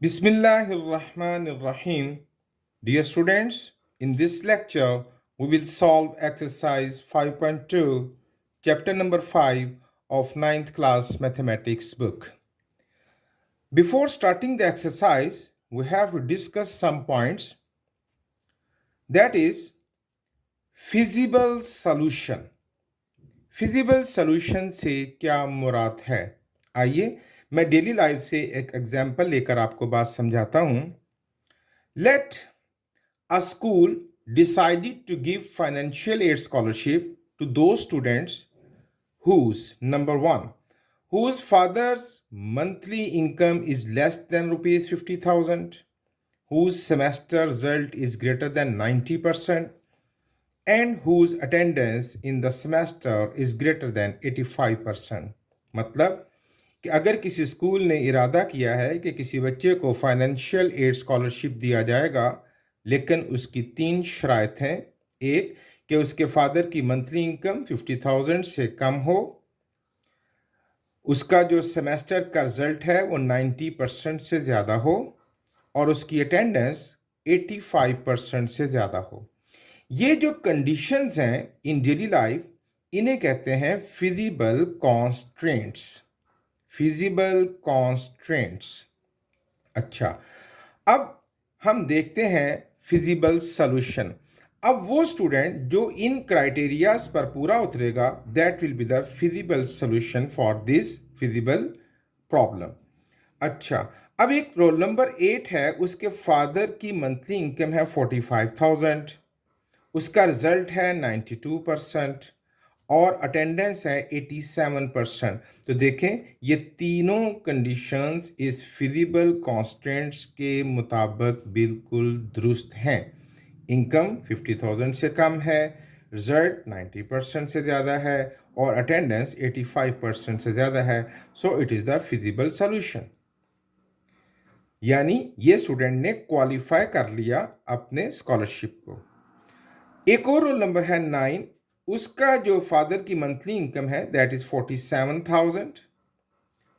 Bismillahirrahmanirrahim. Dear students, in this lecture, we will solve exercise 5.2, chapter number 5 of ninth class mathematics book. Before starting the exercise, we have to discuss some points. That is, feasible solution. Feasible solution से क्या मुराद है? आइए मैं daily life से एक example लेकर आपको बात समझाता हूं. Let a school decided to give financial aid scholarship to those students whose number one, whose father's monthly income is less than rupees 50,000, whose semester result is greater than 90%, and whose attendance in the semester is greater than 85%. मतलब कि अगर किसी school ने इरादा किया है कि किसी बच्चे को फाइनेंशियल एड स्कॉलरशिप दिया जाएगा, लेकिन उसकी 3 शराइत हैं. एक, कि उसके फादर की मंथली इनकम 50,000 से कम हो, उसका जो सेमेस्टर का रिजल्ट है वो 90% से ज़्यादा हो, और उसकी अटेंडेंस 85% से ज़्यादा हो. ये जो कंडीशंस हैं इन डेली लाइफ, इन्हें कहते हैं फिजिबल कॉन्स्ट्रेंट्स. Feasible constraints. अच्छा, अब हम देखते हैं फिजिबल सॉल्यूशन. अब वो स्टूडेंट जो इन क्राइटेरियाज पर पूरा उतरेगा, that will be the feasible solution for this feasible problem. अच्छा, अब एक रोल नंबर 8 है, उसके फादर की मंथली इनकम है 45,000, उसका रिजल्ट है 92% और अटेंडेंस है 87%. तो देखें, ये तीनों कंडीशंस इस फिजिबल कॉन्स्टेंट्स के मुताबिक बिल्कुल दुरुस्त हैं. इनकम 50,000 से कम है, रिजल्ट 90% से ज़्यादा है और अटेंडेंस 85% से ज़्यादा है. So it is the feasible solution. यानी ये स्टूडेंट ने क्वालिफाई कर लिया अपने स्कॉलरशिप को. एक और रोल नंबर है 9, उसका जो फादर की मंथली इनकम है दैट इज 47,000,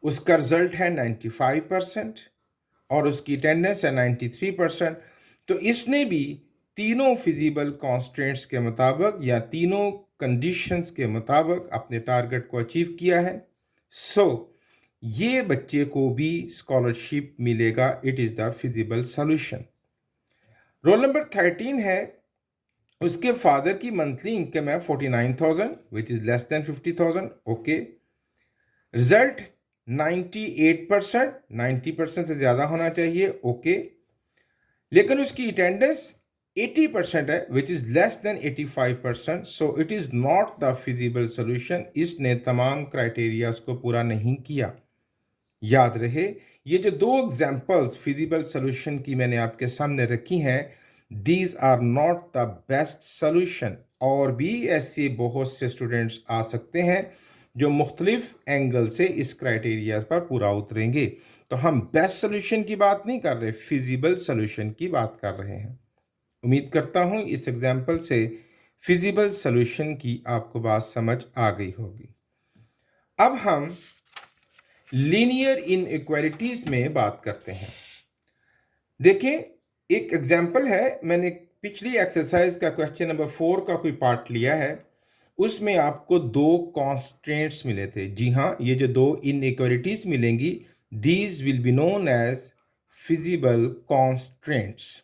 उसका रिजल्ट है 95% और उसकी अटेंडेंस है 93%. तो इसने भी तीनों फिजिबल कॉन्स्टेंट्स के मुताबिक या तीनों कंडीशंस के मुताबिक अपने टारगेट को अचीव किया है. सो ये बच्चे को भी स्कॉलरशिप मिलेगा. It is the feasible solution. Roll number 13 है, उसके फादर की मंथली इनकम है 49,000 which is less than 50,000. Okay, result 98%, 90% से ज़्यादा होना चाहिए. ओके, लेकिन उसकी अटेंडेंस 80% है which is less than 85%. So it is not the feasible solution. इसने तमाम क्राइटेरियाज को पूरा नहीं किया. याद रहे, ये जो दो एग्जाम्पल्स फिजिबल सोल्यूशन की मैंने आपके सामने रखी हैं, these are not the best solution. और भी ऐसे बहुत से स्टूडेंट्स आ सकते हैं जो मुख्तलिफ एंगल से इस क्राइटेरिया पर पूरा उतरेंगे. तो हम बेस्ट सोल्यूशन की बात नहीं कर रहे, फिजिबल सोल्यूशन की बात कर रहे हैं. उम्मीद करता हूं इस एग्जाम्पल से फिजिबल सोल्यूशन की आपको बात समझ आ गई होगी. अब हम लीनियर इनइक्वालिटीज में बात करते हैं. देखें, एक एग्जाम्पल है, मैंने पिछली एक्सरसाइज का क्वेश्चन नंबर 4 का कोई पार्ट लिया है, उसमें आपको 2 कॉन्स्टेंट्स मिले थे. जी हाँ, ये जो 2 इनइक्वालिटीज मिलेंगी, these will be known as feasible constants.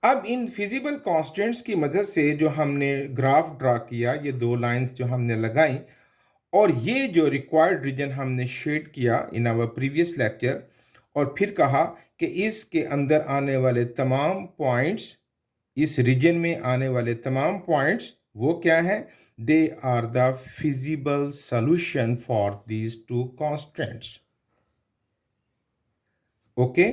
अब इन फिजिबल कॉन्स्टेंट्स की मदद से जो हमने ग्राफ ड्रा किया, ये 2 लाइंस जो हमने लगाई, और ये जो रिक्वायर्ड रीजन हमने शेड किया इन आवर प्रीवियस लेक्चर, और फिर कहा कि इसके अंदर आने वाले तमाम पॉइंट्स, इस रीजन में आने वाले तमाम पॉइंट्स वो क्या हैं? They are the feasible solution for these 2 constants. Okay,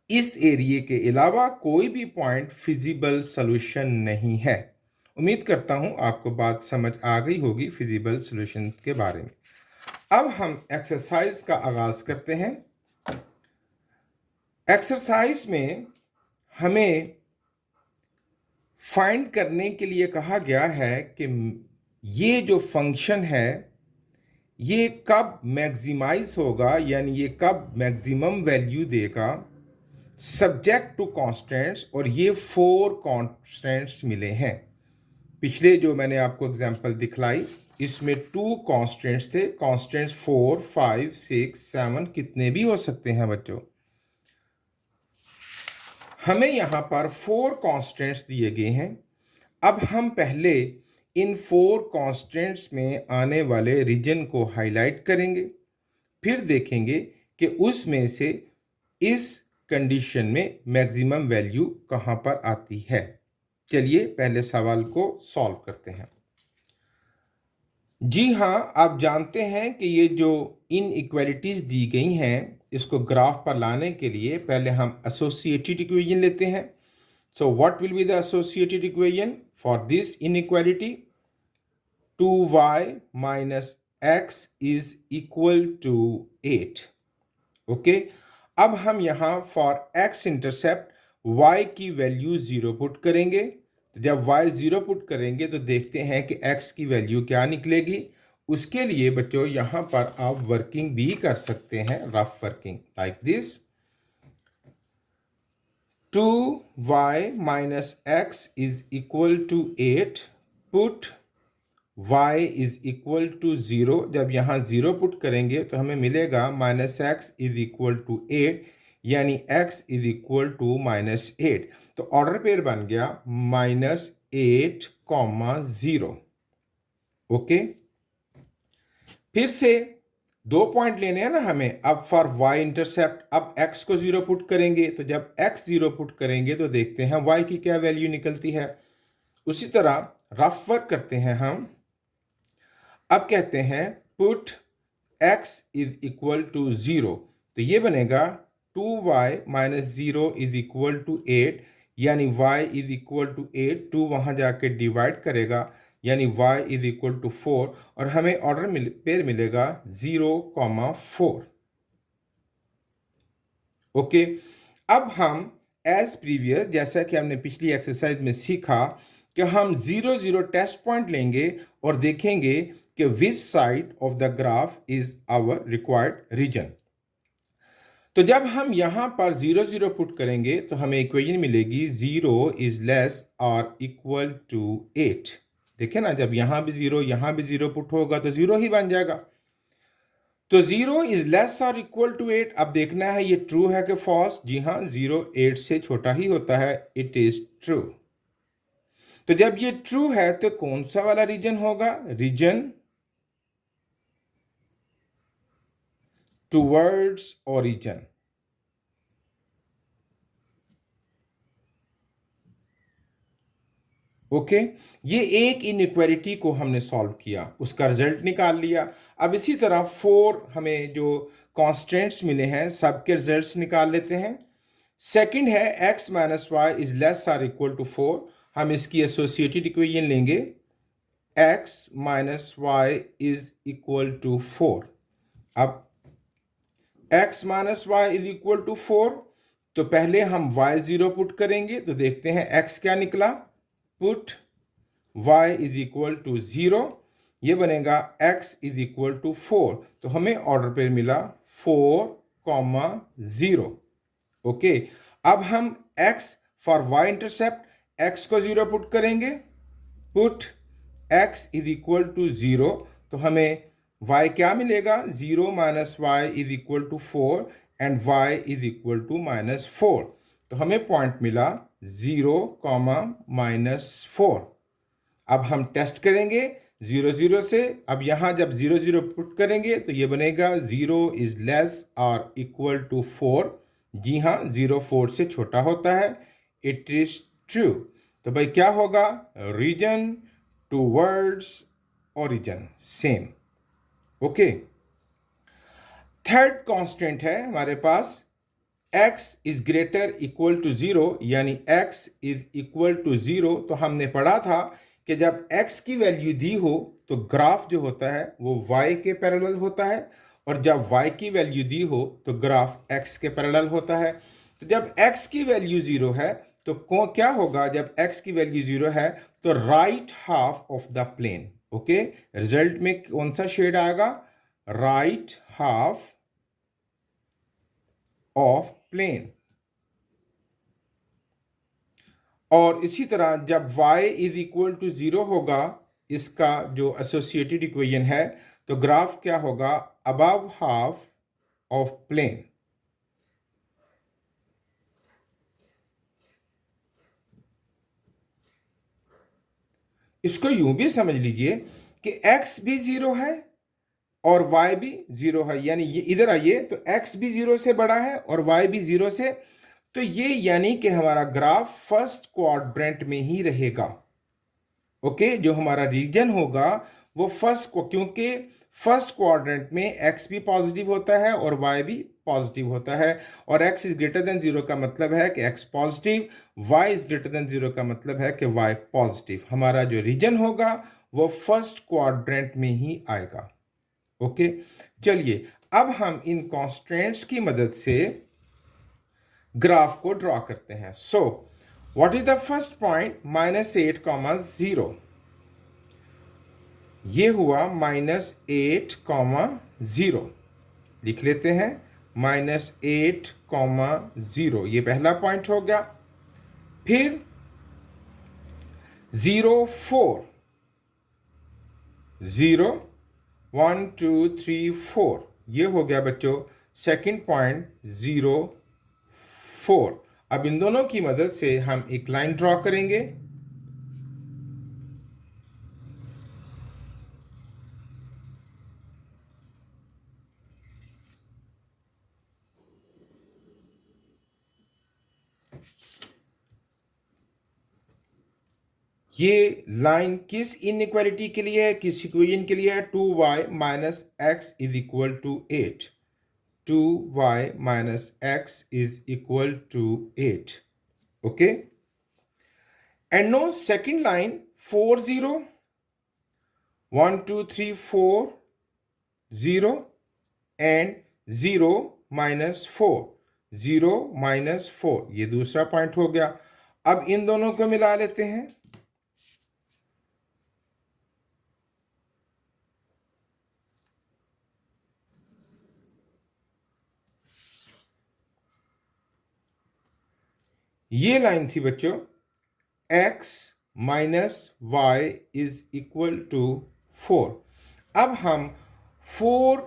इस एरिया के अलावा कोई भी पॉइंट फिजिबल सॉल्यूशन नहीं है. उम्मीद करता हूं आपको बात समझ आ गई होगी फिजिबल सॉल्यूशन के बारे में. अब हम एक्सरसाइज का आगाज करते हैं. एक्सरसाइज में हमें फाइंड करने के लिए कहा गया है कि ये जो फंक्शन है ये कब मैक्सिमाइज होगा, यानी ये कब मैक्सिमम वैल्यू देगा, सब्जेक्ट टू कॉन्स्टेंट्स। और ये 4 कॉन्स्टेंट्स मिले हैं। पिछले जो मैंने आपको एग्जांपल दिखलाई इसमें 2 कॉन्स्टेंट्स थे। कॉन्स्टेंट्स 4, 5, 6, 7 कितने भी हो सकते हैं बच्चों। हमें यहाँ पर 4 कॉन्स्टेंट्स दिए गए हैं। अब हम पहले इन 4 कॉन्स्टेंट्स में आने वाले रीजन को हाईलाइट करेंगे, फिर देखेंगे कि उसमें से इस कंडीशन में मैक्सिमम वैल्यू कहाँ पर आती है। चलिए पहले सवाल को सॉल्व करते हैं। जी हाँ, आप जानते हैं कि ये जो इनइक्वालिटीज दी गई हैं, इसको ग्राफ पर लाने के लिए पहले हम एसोसिएटेड इक्वेशन लेते हैं। So what will be the associated equation for this inequality? 2y minus x is equal to 8। Okay, अब हम यहाँ फॉर x इंटरसेप्ट y की वैल्यू 0 पुट करेंगे। तो जब y 0 पुट करेंगे तो देखते हैं कि x की वैल्यू क्या निकलेगी। उसके लिए बच्चों यहाँ पर आप वर्किंग भी कर सकते हैं, rough working like this. 2y minus x is equal to 8, put y is equal to 0। जब यहाँ 0 पुट करेंगे तो हमें मिलेगा minus x is equal to 8, यानी x is equal to minus 8। तो ऑर्डर पेयर बन गया माइनस 8 कॉमा 0। ओके, फिर से 2 पॉइंट लेने हैं ना हमें। अब फॉर y इंटरसेप्ट अब x को 0 पुट करेंगे। तो जब x 0 पुट करेंगे तो देखते हैं y की क्या वैल्यू निकलती है। उसी तरह रफ वर्क करते हैं हम। अब कहते हैं put x is equal to 0। तो ये बनेगा 2y minus 0 is equal to 8, यानी y इज इक्वल टू 8। 2 वहाँ जाके डिवाइड करेगा, यानी y इज इक्वल टू 4, और हमें ऑर्डर पेयर मिलेगा 0,4। ओके, अब हम एज प्रीवियस, जैसा कि हमने पिछली एक्सरसाइज में सीखा, कि हम 0, 0 टेस्ट पॉइंट लेंगे और देखेंगे कि which side of the graph is our required region. तो जब हम यहां पर 0, 0 पुट करेंगे तो हमें इक्वेशन मिलेगी 0 इज लेस और इक्वल टू 8। देखिए ना, जब यहां भी 0 यहां भी 0 पुट होगा तो 0 ही बन जाएगा। तो 0 इज लेस और इक्वल टू 8। अब देखना है ये ट्रू है कि फॉल्स। जी हाँ, 0 8 से छोटा ही होता है, इट इज ट्रू। तो जब ये ट्रू है तो कौन सा वाला रीजन होगा? Reason towards origin. ओके, ये एक इनइक्वालिटी को हमने सॉल्व किया, उसका रिजल्ट निकाल लिया। अब इसी तरह 4 हमें जो कॉन्स्टेंट्स मिले हैं सबके रिजल्ट्स निकाल लेते हैं। सेकंड है x minus y is less or equal to 4। हम इसकी एसोसिएटेड इक्वेशन लेंगे, x minus y is equal to 4। अब x minus y is equal to 4, तो पहले हम y 0 पुट करेंगे तो देखते हैं x क्या निकला। Put y is equal to 0, ये बनेगा x इज इक्वल टू 4। तो हमें ऑर्डर पे मिला 4,0। ओके, अब हम x for y intercept x को 0 पुट करेंगे। Put x is equal to 0, तो हमें y क्या मिलेगा? 0 minus y is equal to 4 and y is equal to minus 4। तो हमें पॉइंट मिला 0, माइनस 4। अब हम टेस्ट करेंगे 0, 0 से। अब यहाँ जब 0, 0 पुट करेंगे तो ये बनेगा 0 इज लेस और इक्वल टू 4। जी हाँ, 0 4 से छोटा होता है, इट इज ट्रू। तो भाई क्या होगा? Region towards origin, same. Okay, third constant है हमारे पास x is greater equal to 0, यानी x इज इक्वल टू 0। तो हमने पढ़ा था कि जब x की वैल्यू दी हो तो ग्राफ जो होता है वो y के पैरेलल होता है, और जब y की वैल्यू दी हो तो ग्राफ x के पैरेलल होता है। तो जब x की वैल्यू 0 है तो क्या होगा? जब x की वैल्यू 0 है तो right half of the plane. Okay, result में कौन सा शेड आएगा? Right half of plane. और इसी तरह जब y इज इक्वल टू 0 होगा, इसका जो एसोसिएटेड इक्वेशन है, तो ग्राफ क्या होगा? Above half of plane. इसको यूं भी समझ लीजिए कि x भी 0 है और y भी 0 है, यानी ये इधर आइए तो x भी 0 से बड़ा है और y भी 0 से, तो ये यानी कि हमारा ग्राफ फर्स्ट क्वाड्रेंट में ही रहेगा। ओके, जो हमारा रीजन होगा वो फर्स्ट को, क्योंकि फर्स्ट क्वाड्रेंट में x भी पॉजिटिव होता है और y भी पॉजिटिव होता है, और x इज ग्रेटर देन 0 का मतलब है कि x positive, y is greater than 0 का मतलब है कि y पॉजिटिव। हमारा जो रीजन होगा वो फर्स्ट क्वाड्रेंट में ही आएगा। ओके, चलिए अब हम इन कॉन्स्ट्रेंट्स की मदद से ग्राफ को ड्रॉ करते हैं। So what is the first point? -8, 0। ये हुआ -8, 0। लिख लेते हैं -8, 0, ये पहला पॉइंट हो गया। फिर 0, 4, 0, 1, 2, 3, 4, ये हो गया बच्चों सेकंड पॉइंट 0, 4। अब इन दोनों की मदद से हम एक लाइन ड्रॉ करेंगे। ये लाइन किस इनइक्वालिटी के लिए है, किस इक्वेशन के लिए है? 2y minus x is equal to 8। 2y minus x is equal to 8। Okay, and no second line 4, 0, 1, 2, 3, 4, 0 and 0 minus 4, 0 minus 4, ये दूसरा पॉइंट हो गया। अब इन दोनों को मिला लेते हैं। ये लाइन थी बच्चों x minus y is equal to 4। अब हम 4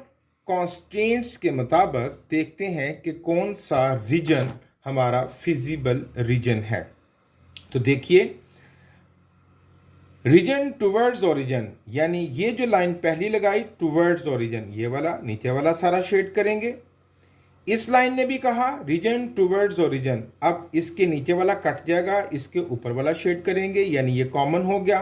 कॉन्स्टेंट्स के मुताबिक देखते हैं कि कौन सा रीजन हमारा फिजिबल रीजन है। तो देखिए, रीजन टुवर्ड्स ओरिजिन, यानी ये जो लाइन पहली लगाई टुवर्ड्स ओरिजिन, ये वाला नीचे वाला सारा शेड करेंगे। इस लाइन ने भी कहा रीजन टुवर्ड्स ओरिजिन, अब इसके नीचे वाला कट जाएगा, इसके ऊपर वाला शेड करेंगे, यानी ये कॉमन हो गया।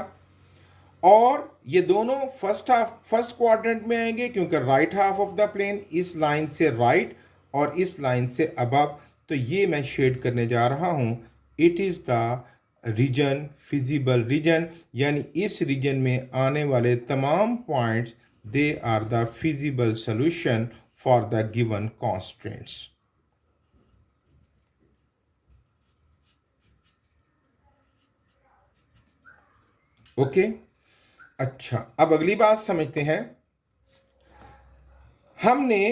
और ये दोनों फर्स्ट क्वाड्रेंट में आएंगे क्योंकि right half of the plane इस लाइन से राइट और इस लाइन से अबव, तो ये मैं शेड करने जा रहा हूं। It is the region, feasible region, यानी इस रीजन में आने वाले तमाम points they are the feasible solution for the given constraints. Okay, अच्छा, अब अगली बात समझते हैं। हमने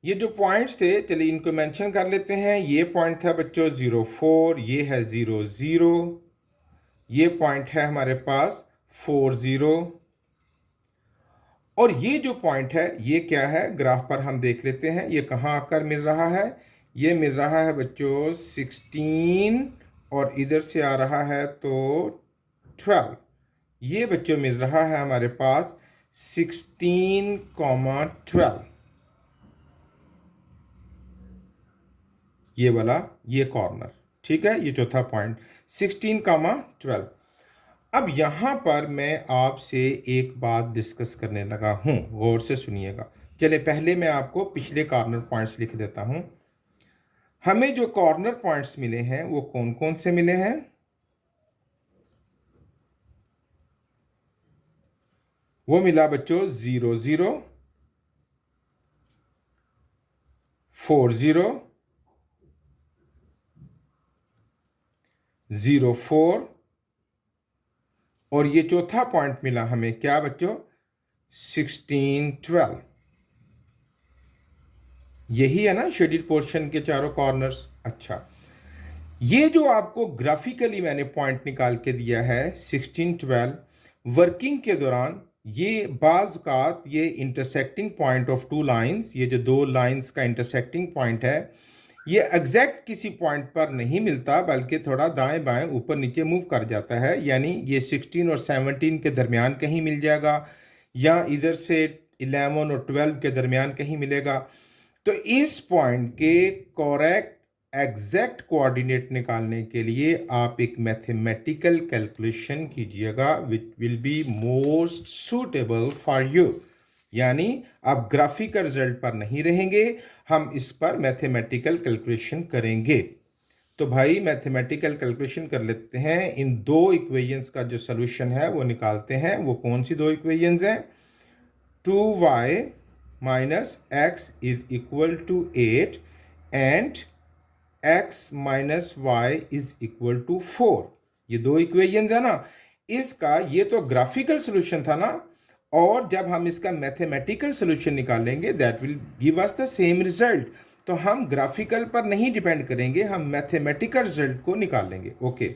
ये जो पॉइंट्स थे, चलिए इनको मेंशन कर लेते हैं। ये पॉइंट था बच्चों 0, 4, ये है 0, 0, ये पॉइंट है हमारे पास 4, 0, और ये जो पॉइंट है ये क्या है? ग्राफ पर हम देख लेते हैं ये कहाँ आकर मिल रहा है। ये मिल रहा है बच्चों 16 और इधर से आ रहा है तो 12। ये बच्चों मिल रहा है हमारे पास 16, 12, ये वाला, ये कॉर्नर, ठीक है, ये चौथा पॉइंट 16, 12। अब यहाँ पर मैं आपसे एक बात डिस्कस करने लगा हूँ, गौर से सुनिएगा। चलिए पहले मैं आपको पिछले कॉर्नर पॉइंट्स लिख देता हूँ। हमें जो कॉर्नर पॉइंट्स मिले हैं वो कौन कौन से मिले हैं? वो मिला बच्चों 0, 0, 4, 0, 0, 4, और ये चौथा पॉइंट मिला हमें क्या बच्चों? 16, 12। यही है ना शेडेड पोर्शन के चारों कॉर्नर्स। अच्छा, ये जो आपको ग्राफिकली मैंने पॉइंट निकाल के दिया है 16 12, वर्किंग के दौरान ये बाज़ ये intersecting point of two lines, ये जो दो लाइंस का इंटरसेक्टिंग पॉइंट है, ये एग्जैक्ट किसी पॉइंट पर नहीं मिलता बल्कि थोड़ा दाएं बाएं ऊपर नीचे मूव कर जाता है। यानी ये 16 और 17 के दरमियान कहीं मिल जाएगा, या इधर से 11 और 12 के दरमियान कहीं मिलेगा। तो इस पॉइंट के करेक्ट एग्जैक्ट कोऑर्डिनेट निकालने के लिए आप एक मैथमेटिकल कैलकुलेशन कीजिएगा which will be most suitable for you. यानी आप ग्राफिकल रिजल्ट पर नहीं रहेंगे, हम इस पर मैथमेटिकल कैलकुलेशन करेंगे। तो भाई मैथमेटिकल कैलकुलेशन कर लेते हैं। इन दो इक्वेशंस का जो सॉल्यूशन है वो निकालते हैं। वो कौन सी दो इक्वेशंस हैं? 2y minus x is equal to 8 and x minus y is equal to 4। ये दो इक्वेशंस है ना। इसका ये तो ग्राफिकल सॉल्यूशन था ना, और जब हम इसका मैथमेटिकल सॉल्यूशन निकालेंगे that will give us the same result. तो हम ग्राफिकल पर नहीं डिपेंड करेंगे, हम मैथमेटिकल रिजल्ट को निकालेंगे। ओके,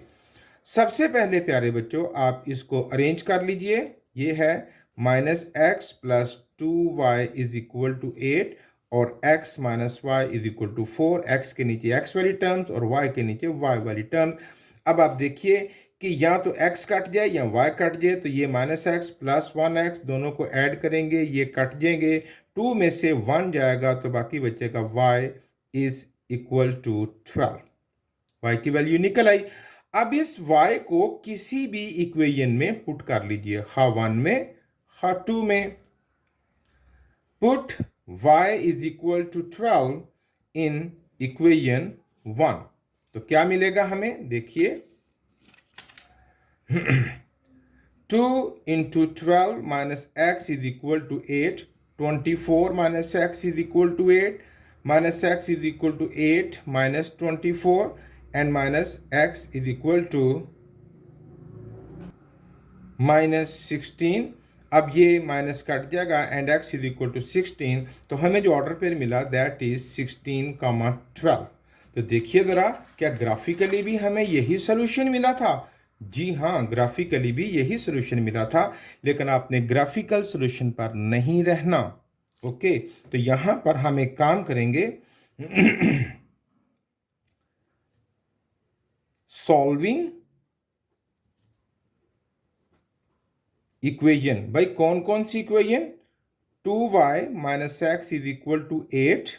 सबसे पहले प्यारे बच्चों आप इसको अरेंज कर लीजिए। ये है -x + 2y is equal to 8 और x - y is equal to 4। x के नीचे x वाली टर्म्स और y के नीचे y वाली टर्म्स। अब आप देखिए कि या तो x कट जाए या y कट जाए, तो ये -x + 1x दोनों को ऐड करेंगे, ये कट जाएंगे, 2 में से 1 जाएगा तो बाकी बचेगा y is equal to 12। y की वैल्यू निकल आई। अब इस y को किसी भी इक्वेशन में पुट कर लीजिए, खा 1 में खा 2 में। Put y is equal to 12 in equation 1, तो क्या मिलेगा हमें? देखिए 2 × 12 minus x is equal to 8, 24 minus x is equal to 8, minus x is equal to 8 minus 24, and minus x is equal to -16। अब ये माइनस कट जाएगा and x is equal to 16, तो हमें जो ऑर्डर पेयर मिला is इज 16, 12। तो देखिए ज़रा, क्या ग्राफिकली भी हमें यही सोल्यूशन मिला था? जी हाँ, ग्राफिकली भी यही सोल्यूशन मिला था, लेकिन आपने ग्राफिकल सोल्यूशन पर नहीं रहना। ओके, तो यहाँ पर हम एक काम करेंगे, सॉल्विंग इक्वेशन। भाई कौन कौन सी equation? 2y - x is equal to 8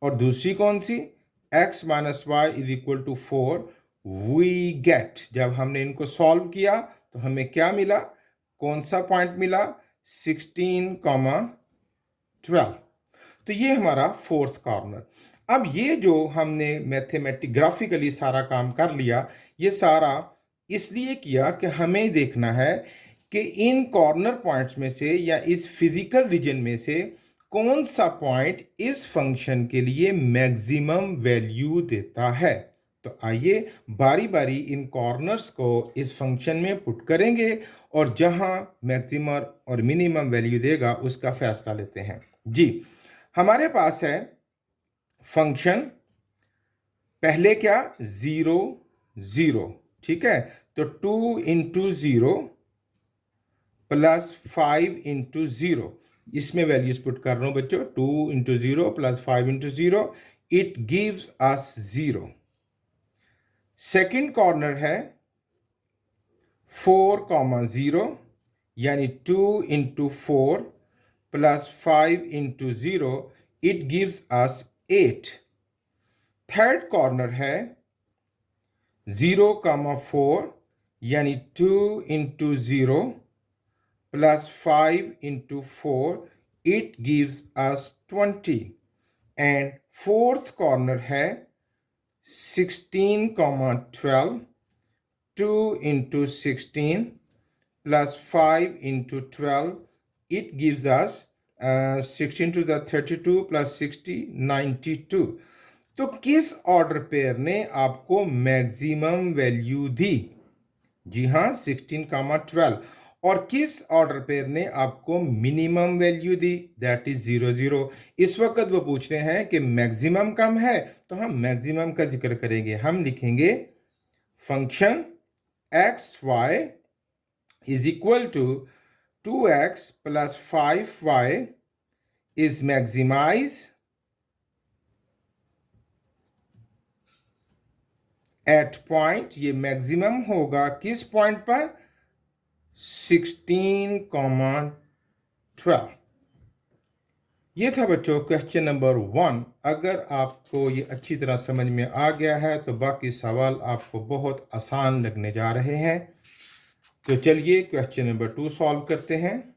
और दूसरी कौन सी? x - y is equal to 4। We get, जब हमने इनको सॉल्व किया तो हमें क्या मिला? कौन सा पॉइंट मिला? 16, 12। तो ये हमारा फोर्थ कॉर्नर। अब ये जो हमने मैथमेटिक ग्राफिकली सारा काम कर लिया, ये सारा इसलिए किया कि हमें देखना है कि इन कॉर्नर पॉइंट्स में से या इस फिजिकल रीजन में से कौन सा पॉइंट इस फंक्शन के लिए मैक्सिमम वैल्यू देता है। तो आइए बारी बारी इन कॉर्नर्स को इस फंक्शन में पुट करेंगे और जहां मैक्सिमम और मिनिमम वैल्यू देगा उसका फैसला लेते हैं। जी, हमारे पास है फंक्शन, पहले क्या? 0 0, ठीक है। तो 2 × 0 + 5 × 0, इसमें वैल्यूज पुट कर रहा हूं बच्चों। 2 × 0 + 5 × 0, it gives us 0। Second corner है 4, 0, यानी 2 × 4 + 5 × 0, it gives us 8। Third corner है 0, 4, यानी 2 × 0 + 5 × 4, it gives us 20। and fourth corner है 16, 12, 2 × 16 + 5 × 12, it gives us 16 to the 32 + 60, 92। तो किस ऑर्डर पेयर ने आपको मैक्सिमम वैल्यू दी? जी हाँ, 16, 12। और किस ऑर्डर पेयर ने आपको minimum value the, that is 0 0। इस वक्त वो पूछ रहे हैं कि मैक्सिमम कम है, तो हम मैक्सिमम का जिक्र करेंगे। हम लिखेंगे function x y is equal to 2x plus 5y is maximise at point, ये मैक्सिमम होगा किस पॉइंट पर, 16,12। ये था बच्चों क्वेश्चन नंबर 1। अगर आपको ये अच्छी तरह समझ में आ गया है तो बाकी सवाल आपको बहुत आसान लगने जा रहे हैं। तो चलिए क्वेश्चन नंबर 2 सॉल्व करते हैं।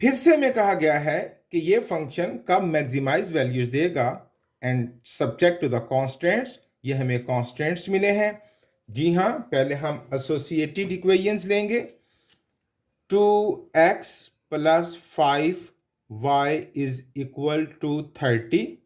फिर से में कहा गया है कि ये फंक्शन कब मैक्सिमाइज वैल्यूज देगा and subject to the constants. ये हमें कांस्टेंट्स मिले हैं। जी हाँ, पहले हम एसोसिएटेड इक्वेशंस लेंगे। 2x plus 5y is equal to 30।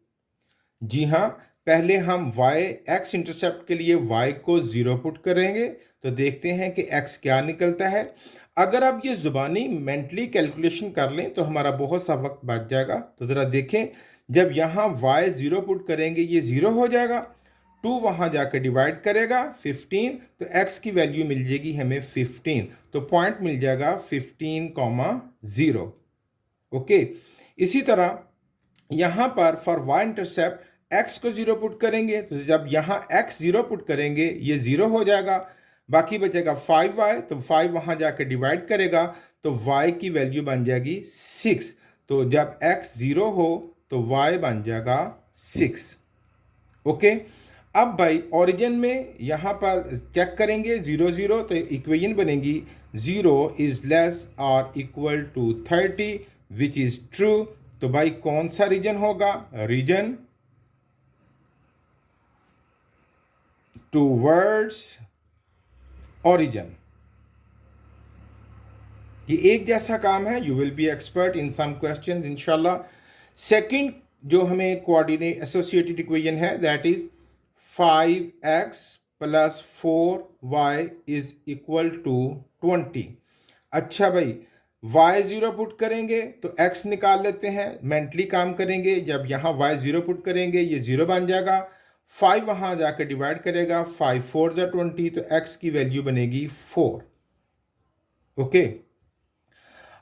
जी हाँ, पहले हम y x इंटरसेप्ट के लिए y को 0 पुट करेंगे तो देखते हैं कि x क्या निकलता है। अगर आप ये ज़ुबानी मेंटली कैलकुलेशन कर लें तो हमारा बहुत सा वक्त बच जाएगा। तो ज़रा देखें, जब यहाँ y 0 पुट करेंगे ये 0 हो जाएगा, 2 वहाँ जाकर डिवाइड करेगा 15, तो x की वैल्यू मिल जाएगी हमें 15, तो पॉइंट मिल जाएगा 15,0। ओके, इसी तरह यहाँ पर फॉर y इंटरसेप्ट x को 0 पुट करेंगे तो जब यहाँ x 0 पुट करेंगे ये 0 हो जाएगा, बाकी बचेगा 5y, तो 5 वहाँ जाकर डिवाइड करेगा तो y की वैल्यू बन जाएगी 6। तो जब x 0 हो तो y बन जाएगा 6। ओके, अब भाई ओरिजिन में यहाँ पर चेक करेंगे 0 0, तो इक्वेशन बनेगी 0 इज लेस और equal to 30 which is true. तो भाई कौन सा रीजन होगा, रीजन टूवर्ड्स ओरिजिन। ये एक जैसा काम है, you will be expert in some question इंशाल्लाह। सेकंड जो हमें कोऑर्डिनेट एसोसिएटेड इक्वेशन है that is 5x plus 4y is equal to 20। अच्छा भाई, y 0 पुट करेंगे तो x निकाल लेते हैं, मेंटली काम करेंगे। जब यहाँ y 0 पुट करेंगे ये 0 बन जाएगा, 5 वहाँ जाकर डिवाइड करेगा, 5 4 जा 20, तो x की वैल्यू बनेगी 4। ओके,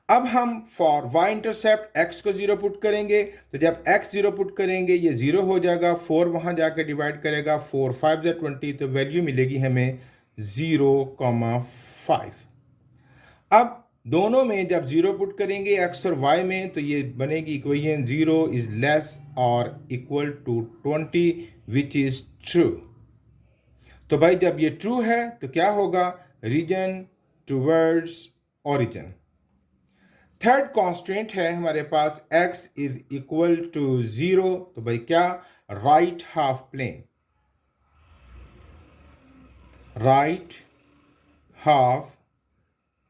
अब हम फॉर y इंटरसेप्ट x को 0 पुट करेंगे, तो जब x 0 पुट करेंगे ये 0 हो जाएगा, 4 वहाँ जाकर डिवाइड करेगा, 4 5 जा 20, तो वैल्यू मिलेगी हमें 0,5। अब दोनों में जब 0 पुट करेंगे x और y में तो ये बनेगी इक्वेशन 0 इज लेस और equal to 20 which is true. तो भाई जब ये ट्रू है तो क्या होगा, region towards origin. Third constant है हमारे पास x इज इक्वल टू 0, तो भाई क्या, right half plane, right half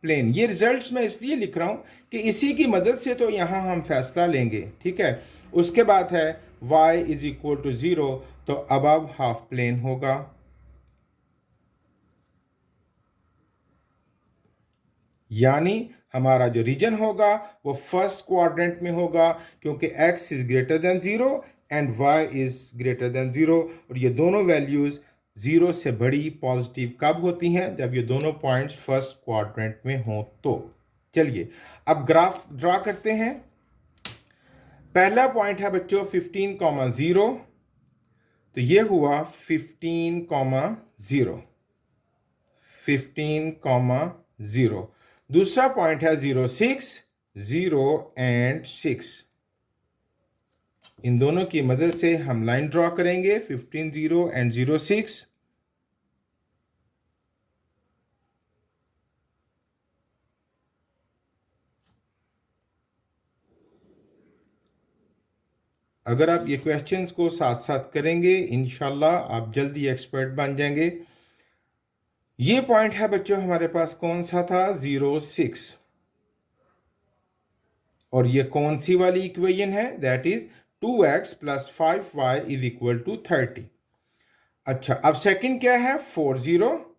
plane. ये रिजल्ट्स मैं इसलिए लिख रहा हूं कि इसी की मदद से तो यहां हम फैसला लेंगे, ठीक है। उसके बाद है y इज इक्वल टू 0, तो अबव हाफ प्लेन होगा। यानी हमारा जो रीजन होगा वो फर्स्ट क्वाड्रेंट में होगा, क्योंकि x is greater than 0 and y is greater than 0, और ये दोनों वैल्यूज 0 से बड़ी पॉजिटिव कब होती हैं, जब ये दोनों पॉइंट्स फर्स्ट क्वाड्रेंट में हों। तो चलिए अब ग्राफ ड्रा करते हैं। पहला पॉइंट है बच्चों 15,0, तो ये हुआ 15,0, 15,0। दूसरा पॉइंट है 0 6, 0 एंड 6। इन दोनों की मदद से हम लाइन ड्रॉ करेंगे 15 0 एंड 0 6। अगर आप ये क्वेश्चंस को साथ साथ करेंगे इंशाल्लाह आप जल्दी एक्सपर्ट बन जाएंगे। ये पॉइंट है बच्चों हमारे पास कौन सा था, 0 6, और ये कौन सी वाली इक्वेशन है, that is 2x plus 5y is equal to 30। अच्छा, अब सेकंड क्या है, 4 0,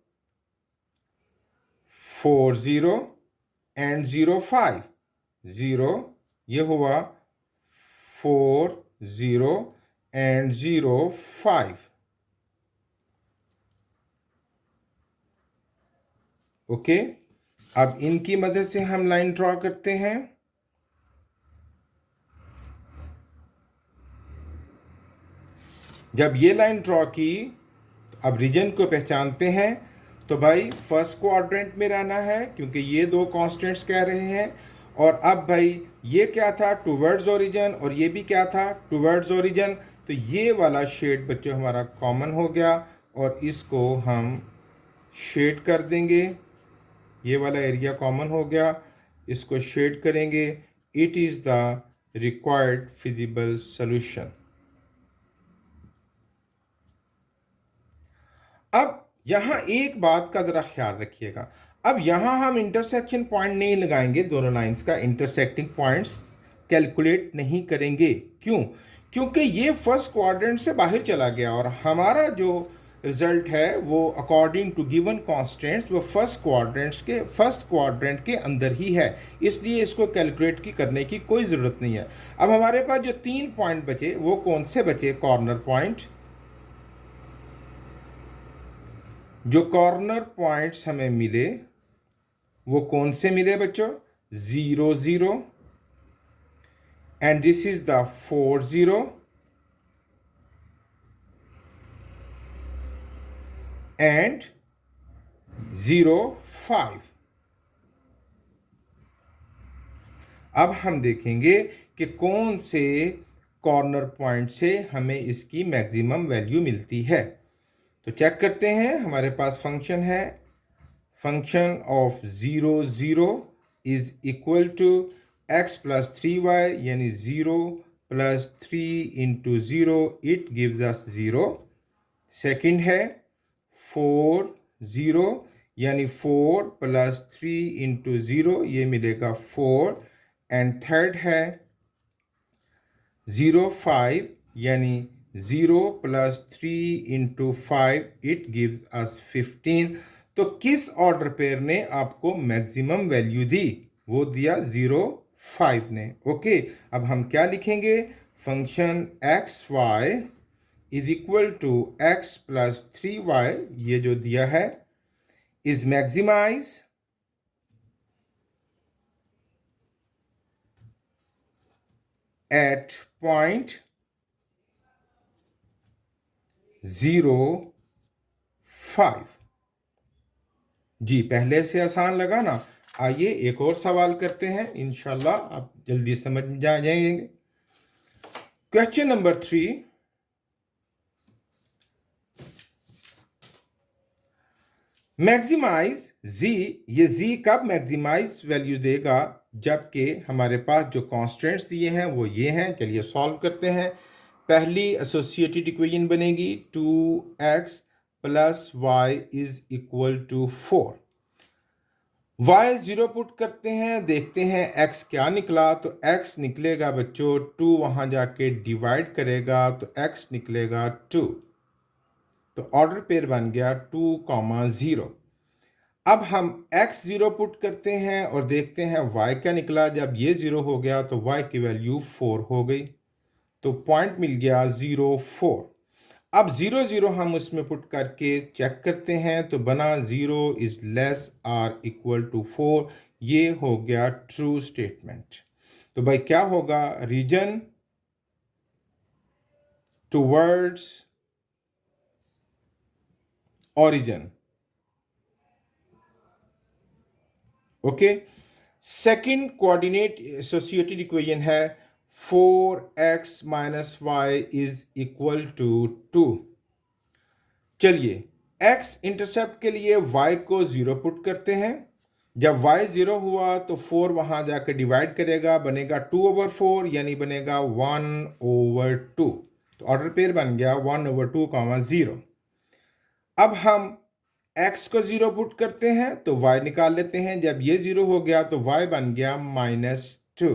4 0 एंड 0 5 0, ये हुआ 4 0 एंड 0 5। ओके, अब इनकी मदद से हम लाइन ड्रॉ करते हैं। जब ये लाइन ड्रॉ की तो अब रीजन को पहचानते हैं। तो भाई फर्स्ट क्वाड्रेंट में रहना है क्योंकि ये दो कांस्टेंट्स कह रहे हैं। और अब भाई ये क्या था, टूवर्ड्स ओरिजिन, और ये भी क्या था, टूवर्ड्स ओरिजिन। तो ये वाला शेड बच्चों हमारा कॉमन हो गया और इसको हम शेड कर देंगे। ये वाला एरिया कॉमन हो गया, इसको शेड करेंगे। It is the required feasible solution. अब यहाँ एक बात का ज़रा ख्याल रखिएगा। अब यहाँ हम इंटरसेक्शन पॉइंट नहीं लगाएंगे, दोनों लाइंस का इंटरसेक्टिंग पॉइंट्स कैलकुलेट नहीं करेंगे। क्यों? क्योंकि ये फर्स्ट क्वाड्रेंट से बाहर चला गया और हमारा जो रिजल्ट है वो अकॉर्डिंग टू गिवन कॉन्स्टेंट्स वो फर्स्ट क्वाड्रेंट के अंदर ही है, इसलिए इसको कैलकुलेट करने की कोई ज़रूरत नहीं है। अब हमारे पास जो 3 पॉइंट बचे वो कौन से बचे? Corner point. जो कॉर्नर पॉइंट्स हमें मिले वो कौन से मिले बच्चों? 0 0, and this is the 4 0 and 0 5। अब हम देखेंगे कि कौन से कॉर्नर पॉइंट से हमें इसकी मैक्सिमम वैल्यू मिलती है। तो चेक करते हैं। हमारे पास फंक्शन है, function of 0 0 is equal to x plus 3y, यानी 0 plus 3 into 0, it gives us 0। Second है 4 0, यानी 4 प्लस 3 इंटू 0, ये मिलेगा 4। एंड थर्ड है 0 5, यानी 0 प्लस 3 इंटू 5, इट गिव्स अस 15। तो किस ऑर्डर पेयर ने आपको मैक्सिमम वैल्यू दी? वो दिया 0 5 ने। ओके, अब हम क्या लिखेंगे? Function x y is equal to x plus 3y, ये जो दिया है, इज मैक्सिमाइज एट पॉइंट 0 5। जी, पहले से आसान लगा ना? आइए एक और सवाल करते हैं, इंशाल्लाह आप जल्दी समझ जाएंगे। Question number 3, maximise z। ये z कब मैक्सिमाइज वैल्यू देगा? जबकि हमारे पास जो कॉन्स्टेंट्स दिए हैं वो ये हैं। चलिए सॉल्व करते हैं। पहली एसोसिएटेड इक्वेशन बनेगी 2x plus y is equal to 4। y 0 put करते हैं, देखते हैं x क्या निकला। तो x निकलेगा बच्चों 2, वहां जाके डिवाइड करेगा तो x निकलेगा 2। तो ऑर्डर पेयर बन गया 2, 0। अब हम x 0 पुट करते हैं और देखते हैं y क्या निकला। जब ये 0 हो गया तो y की वैल्यू 4 हो गई, तो पॉइंट मिल गया 0 4। अब 0 0 हम उसमें पुट करके चेक करते हैं तो बना 0 is less or equal to 4। ये हो गया ट्रू स्टेटमेंट। तो भाई क्या होगा? Region towards origin. Okay, second coordinate associated equation है 4x minus y is equal to 2। चलिए x इंटरसेप्ट के लिए y को 0 पुट करते हैं। जब y 0 हुआ तो 4 वहां जाकर डिवाइड करेगा, बनेगा 2/4, यानी बनेगा 1/2। तो ऑर्डर पेयर बन गया 1/2, 0। अब हम x को 0 पुट करते हैं तो y निकाल लेते हैं। जब ये 0 हो गया तो y बन गया -2।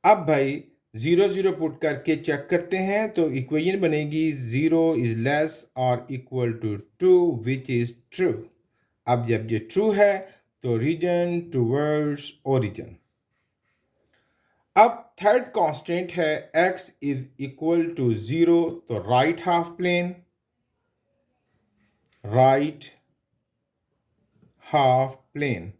अब भाई 0 0 पुट करके चेक करते हैं तो इक्वेशन बनेगी 0 इज लेस और equal to 2, which is true. अब जब ये ट्रू है तो रीजन टूवर्ड्स ओरिजिन। अब थर्ड कांस्टेंट है x इज इक्वल टू 0, तो right half plane, right half plane,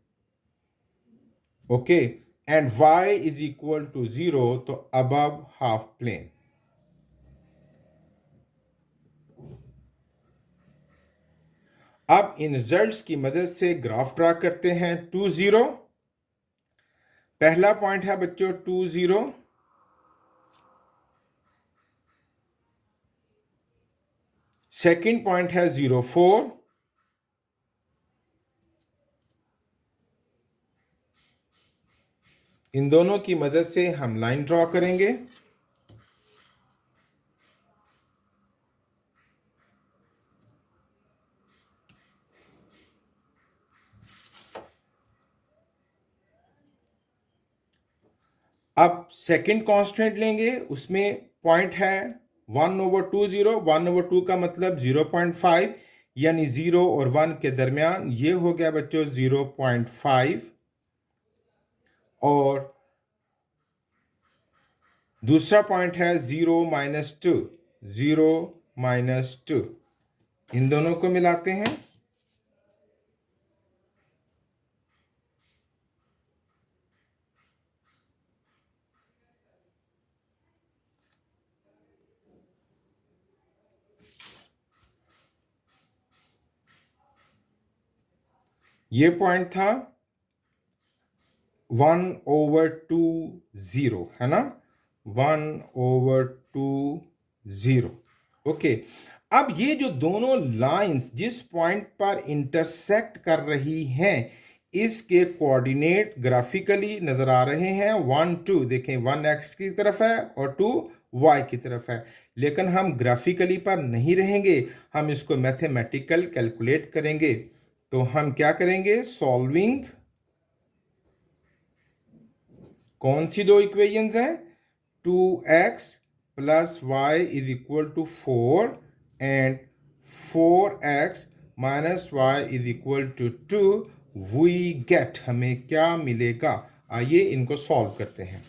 okay, and y is equal to 0, तो अबव हाफ प्लेन। अब इन रिजल्ट्स की मदद से ग्राफ ड्रा करते हैं। 2 0, पहला पॉइंट है बच्चों 2 0, सेकंड पॉइंट है 0 4, इन दोनों की मदद से हम लाइन ड्रॉ करेंगे। अब सेकंड कांस्टेंट लेंगे, उसमें पॉइंट है 1/2 1/2 का मतलब 0.5, यानी 0 और 1 के दरमियान ये हो गया बच्चों 0.5। और दूसरा पॉइंट है 0 -2, 0 -2, इन दोनों को मिलाते हैं। ये पॉइंट था 1/2 0, है ना, 1/2 0, ओके। अब ये जो दोनों लाइंस जिस पॉइंट पर इंटरसेक्ट कर रही हैं, इसके कोऑर्डिनेट ग्राफिकली नजर आ रहे हैं। 1 2 देखें, 1 x की तरफ है और 2 y की तरफ है, लेकिन हम ग्राफिकली पर नहीं रहेंगे, हम इसको मैथमेटिकल कैलकुलेट करेंगे। तो हम क्या करेंगे, सॉल्विंग कौन सी दो इक्वेशंस हैं, 2x plus y is equal to 4 and 4x minus y is equal to 2, we get, हमें क्या मिलेगा। आइए इनको सॉल्व करते हैं।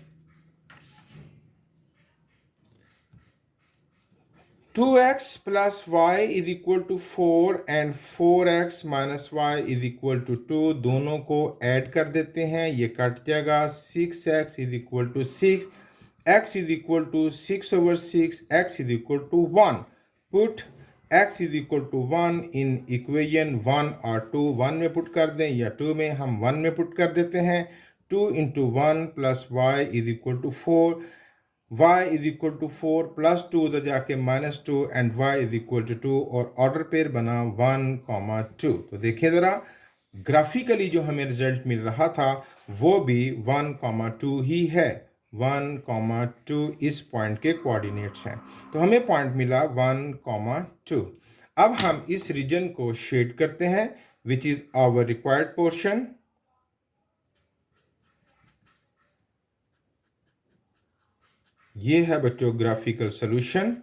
2x plus y is equal to 4 and 4x minus y is equal to 2, दोनों को ऐड कर देते हैं, ये कट जाएगा। 6x is equal to 6, x is equal to 6/6, x is equal to 1। Put x is equal to 1 in equation 1 और 2, 1 में put कर दें या 2 में, हम 1 में पुट कर देते हैं। 2 into 1 plus y is equal to 4, y is equal to 4 plus 2 उधर जाके -2 and y is equal to 2, और ऑर्डर पेयर बना 1, 2। तो देखिए ज़रा, ग्राफिकली जो हमें रिजल्ट मिल रहा था वो भी 1, 2 ही है। 1, 2 इस पॉइंट के कोऑर्डिनेट्स हैं, तो हमें पॉइंट मिला 1, 2। अब हम इस रीजन को शेड करते हैं, which is our required portion. ये है बच्चों ग्राफिकल सॉल्यूशन।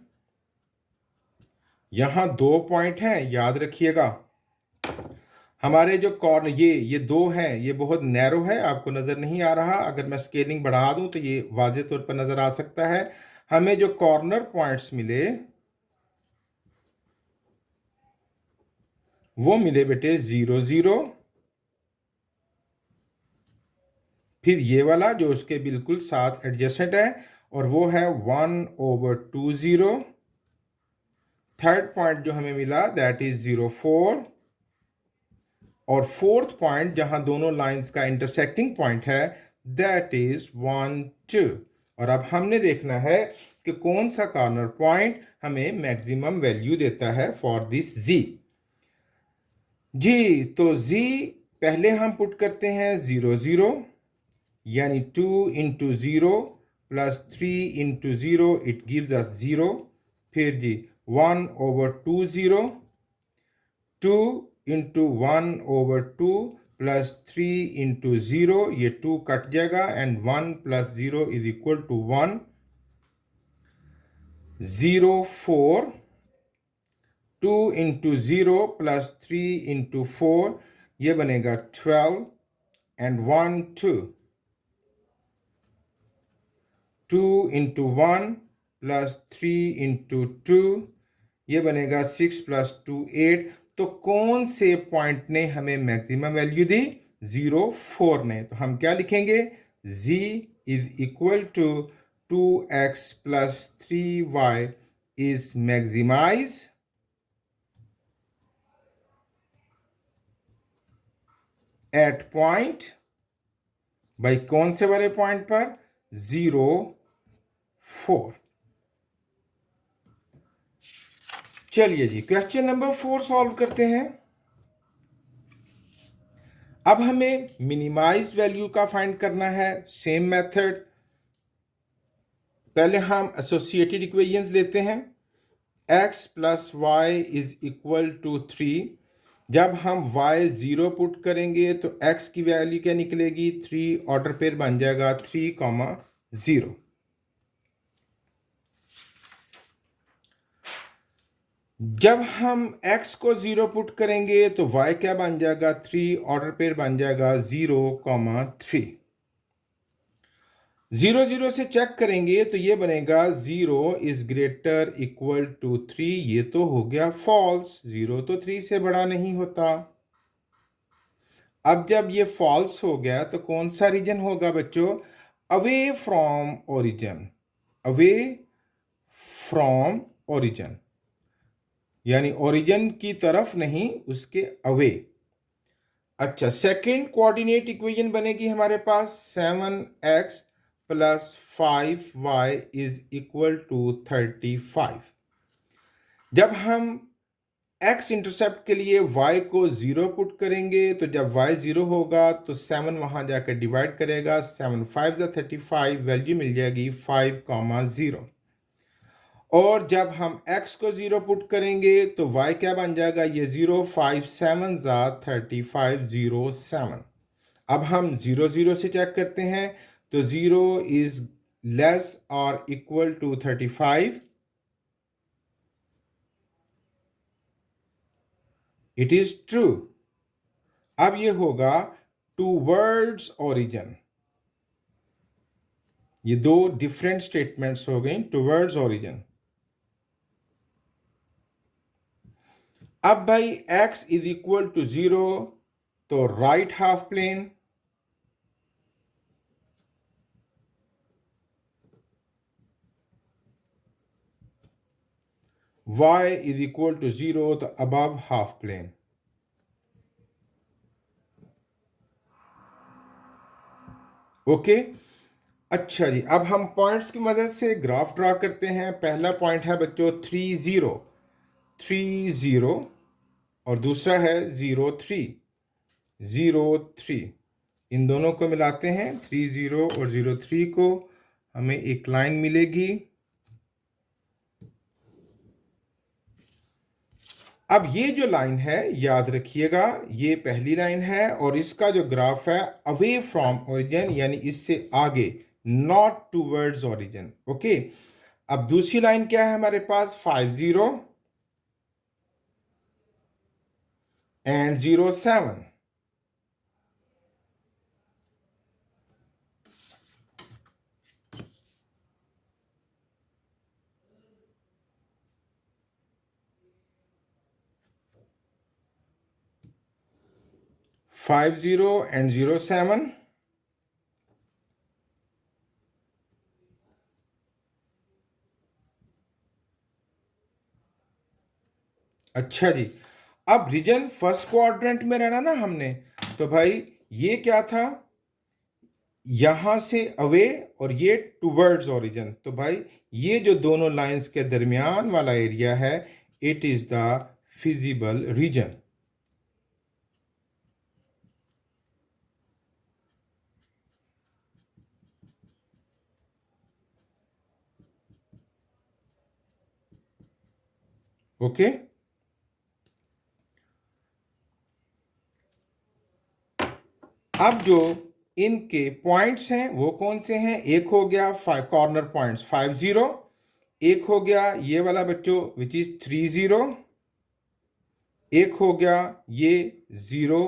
यहां 2 पॉइंट हैं, याद रखिएगा। हमारे जो कॉर्नर ये 2 हैं, ये बहुत नैरो है, आपको नज़र नहीं आ रहा। अगर मैं स्केलिंग बढ़ा दूं तो ये वाज़े तौर पर नज़र आ सकता है। हमें जो कॉर्नर पॉइंट्स मिले वो मिले बेटे 0 0, फिर ये वाला जो उसके बिल्कुल साथ एडजेसेंट है, और वो है 1/2 0। थर्ड पॉइंट जो हमें मिला दैट इज 0 4, और फोर्थ पॉइंट जहां दोनों लाइंस का इंटरसेक्टिंग पॉइंट है दैट इज 1 2। और अब हमने देखना है कि कौन सा कॉर्नर पॉइंट हमें मैक्सिमम वैल्यू देता है फॉर दिस जी। जी, तो जी पहले हम पुट करते हैं 0 0, यानी 2 into 0 plus 3 into 0 it gives us 0। फिर जी 1/2 0, 2 इंटू 1/2 प्लस 3 इंटू 0, ये 2 कट जाएगा and 1 plus 0 is equal to 1। 0 4, 2 into 0 plus 3 into 4, ये बनेगा 12 एंड 1 2, 2 इंटू 1 प्लस 3 इंटू 2, ये बनेगा 6 प्लस 2 8। तो कौन से पॉइंट ने हमें मैक्सिमम वैल्यू दी? 0 4 ने। तो हम क्या लिखेंगे? z is equal to 2x plus 3y is maximise at point, भाई कौन से वाले पॉइंट पर? 0 4। चलिए जी क्वेश्चन नंबर 4 सॉल्व करते हैं। अब हमें मिनिमाइज वैल्यू का फाइंड करना है। सेम मेथड, पहले हम एसोसिएटेड इक्वेशंस लेते हैं। x plus y is equal to 3। जब हम y 0 पुट करेंगे तो x की वैल्यू क्या निकलेगी? 3 ऑर्डर पेयर बन जाएगा 3, 0। जब हम x को 0 पुट करेंगे तो y क्या बन जाएगा? 3 ऑर्डर पेयर बन जाएगा 0, 3। 0 0 से चेक करेंगे तो ये बनेगा 0 इज ग्रेटर इक्वल टू 3। ये तो हो गया फॉल्स, 0 तो 3 से बड़ा नहीं होता। अब जब ये फॉल्स हो गया तो कौन सा रीजन होगा बच्चों? Away from origin. Away from origin यानी ओरिजिन की तरफ नहीं, उसके अवे। अच्छा, सेकंड कोऑर्डिनेट इक्वेशन बनेगी हमारे पास 7x plus 5y is equal to 35। जब हम x इंटरसेप्ट के लिए y को 0 पुट करेंगे तो जब y 0 होगा तो 7 वहां जाकर डिवाइड करेगा, 7 5 35, वैल्यू मिल जाएगी 5, 0। और जब हम x को 0 पुट करेंगे तो y क्या बन जाएगा? ये 0 5 7 35, 0 7। अब हम 0 0 से चेक करते हैं तो 0 इज लेस और equal to 35। It is true. अब ये होगा टूवर्ड्स ओरिजिन। ये दो डिफरेंट स्टेटमेंट्स हो गई, टूवर्ड्स ओरिजिन। अब भाई x इज इक्वल टू 0 तो right half plane, y is equal to 0 तो अबव हाफ प्लेन। ओके अच्छा जी, अब हम पॉइंट्स की मदद से ग्राफ ड्रा करते हैं। पहला पॉइंट है बच्चों 3 0, 3 0 और दूसरा है 0 3, 0 3। इन दोनों को मिलाते हैं 3 0 और 0 3 को, हमें एक लाइन मिलेगी। अब ये जो लाइन है याद रखिएगा, ये पहली लाइन है और इसका जो ग्राफ है अवे फ्रॉम ओरिजिन यानी इससे आगे, नॉट टूवर्ड्स ओरिजिन। ओके, अब दूसरी लाइन क्या है हमारे पास? 5 0 एंड 0 7। 5 0 and 0 7। अच्छा जी, अब रीजन फर्स्ट क्वाड्रेंट में रहना ना हमने, तो भाई ये क्या था? यहां से अवे और ये टूवर्ड्स ओरिजिन। तो भाई ये जो दोनों लाइंस के दरमियान वाला एरिया है, it is the feasible region. Okay अब जो इनके पॉइंट्स हैं वो कौन से हैं? एक हो गया कॉर्नर पॉइंट्स 5 0, एक हो गया ये वाला बच्चों विच इज 3 0, एक हो गया ये 0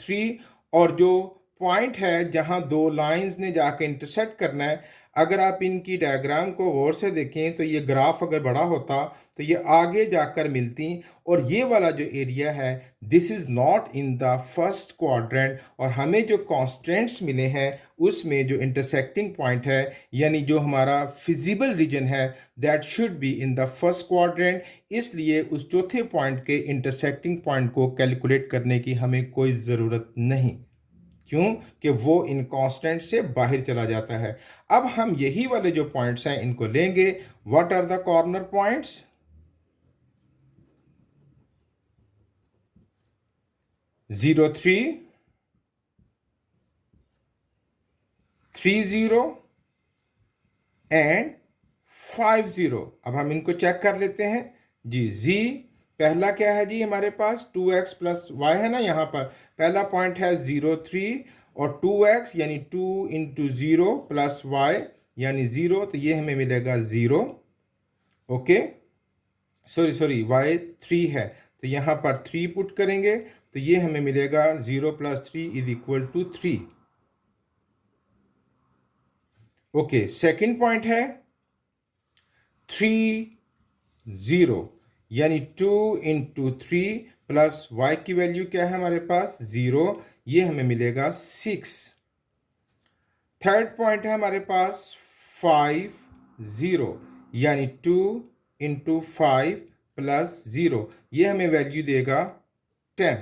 3 और जो पॉइंट है जहां दो लाइंस ने जाके इंटरसेक्ट करना है, अगर आप इनकी डायग्राम को गौर से देखें तो ये ग्राफ अगर बड़ा होता तो ये आगे जाकर मिलती, और ये वाला जो एरिया है this is not in the first quadrant, और हमें जो कॉन्स्टेंट्स मिले हैं उसमें जो इंटरसेक्टिंग पॉइंट है यानी जो हमारा फिजिबल रीजन है that should be in the first quadrant. इसलिए उस चौथे पॉइंट के इंटरसेक्टिंग पॉइंट को कैलकुलेट करने की हमें कोई ज़रूरत नहीं, क्यों कि वो इन कांस्टेंट से बाहर चला जाता है। अब हम यही वाले जो पॉइंट्स हैं इनको लेंगे। What are the corner points? 03, 30 and 50। अब हम इनको चेक कर लेते हैं जी। जी पहला क्या है जी हमारे पास 2x प्लस वाई है ना, यहाँ पर पहला पॉइंट है 03 और 2x यानी 2 इंटू 0 प्लस वाई यानी 0, तो ये हमें मिलेगा 0। ओके सॉरी वाई 3 है तो यहाँ पर 3 पुट करेंगे तो ये हमें मिलेगा 0 plus 3 is equal to 3। Okay second point है 30 यानी 2 इंटू 3 प्लस वाई की वैल्यू क्या है हमारे पास 0, ये हमें मिलेगा 6। थर्ड पॉइंट है हमारे पास 50 यानी 2 इंटू 5 प्लस 0, ये हमें वैल्यू देगा 10।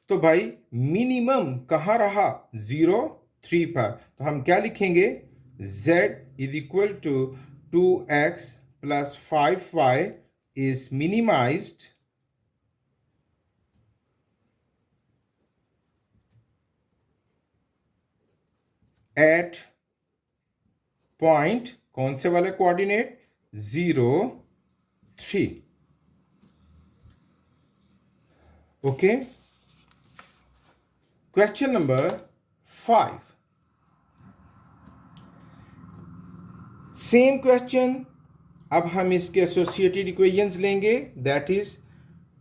तो भाई मिनिमम कहाँ रहा 0 3 पर, तो हम क्या लिखेंगे z is equal to 2x plus 5y is minimized at point, कौन से वाले coordinate 0 3। Okay question number 5, same question. अब हम इसके एसोसिएटेड इक्वेशंस लेंगे, that is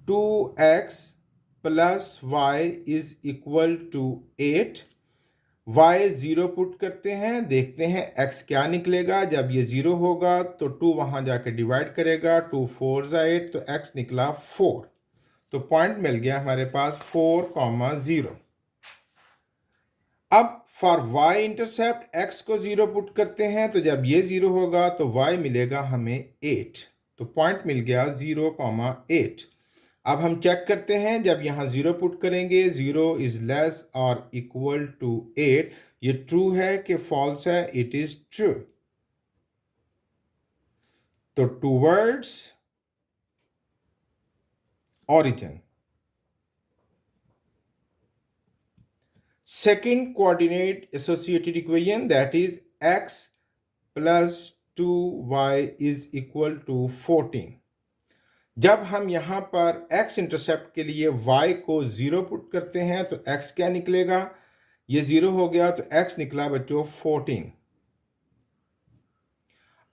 2x plus y is equal to 8। y 0 put करते हैं, देखते हैं x क्या निकलेगा। जब ये 0 होगा तो 2 वहां जाके डिवाइड करेगा, 2 4 8 तो x निकला 4। तो पॉइंट मिल गया हमारे पास 4,0। अब फॉर y इंटरसेप्ट x को 0 पुट करते हैं, तो जब ये 0 होगा तो y मिलेगा हमें 8। तो पॉइंट मिल गया 0,8। अब हम चेक करते हैं, जब यहाँ 0 पुट करेंगे 0 इज लेस और इक्वल टू 8, ये ट्रू है कि फॉल्स है? It is true. तो towards origin, second coordinate associated equation, that is x plus 2y is equal to 14। जब हम यहाँ पर x इंटरसेप्ट के लिए y को 0 पुट करते हैं तो x क्या निकलेगा, ये 0 हो गया तो x निकला बच्चों 14।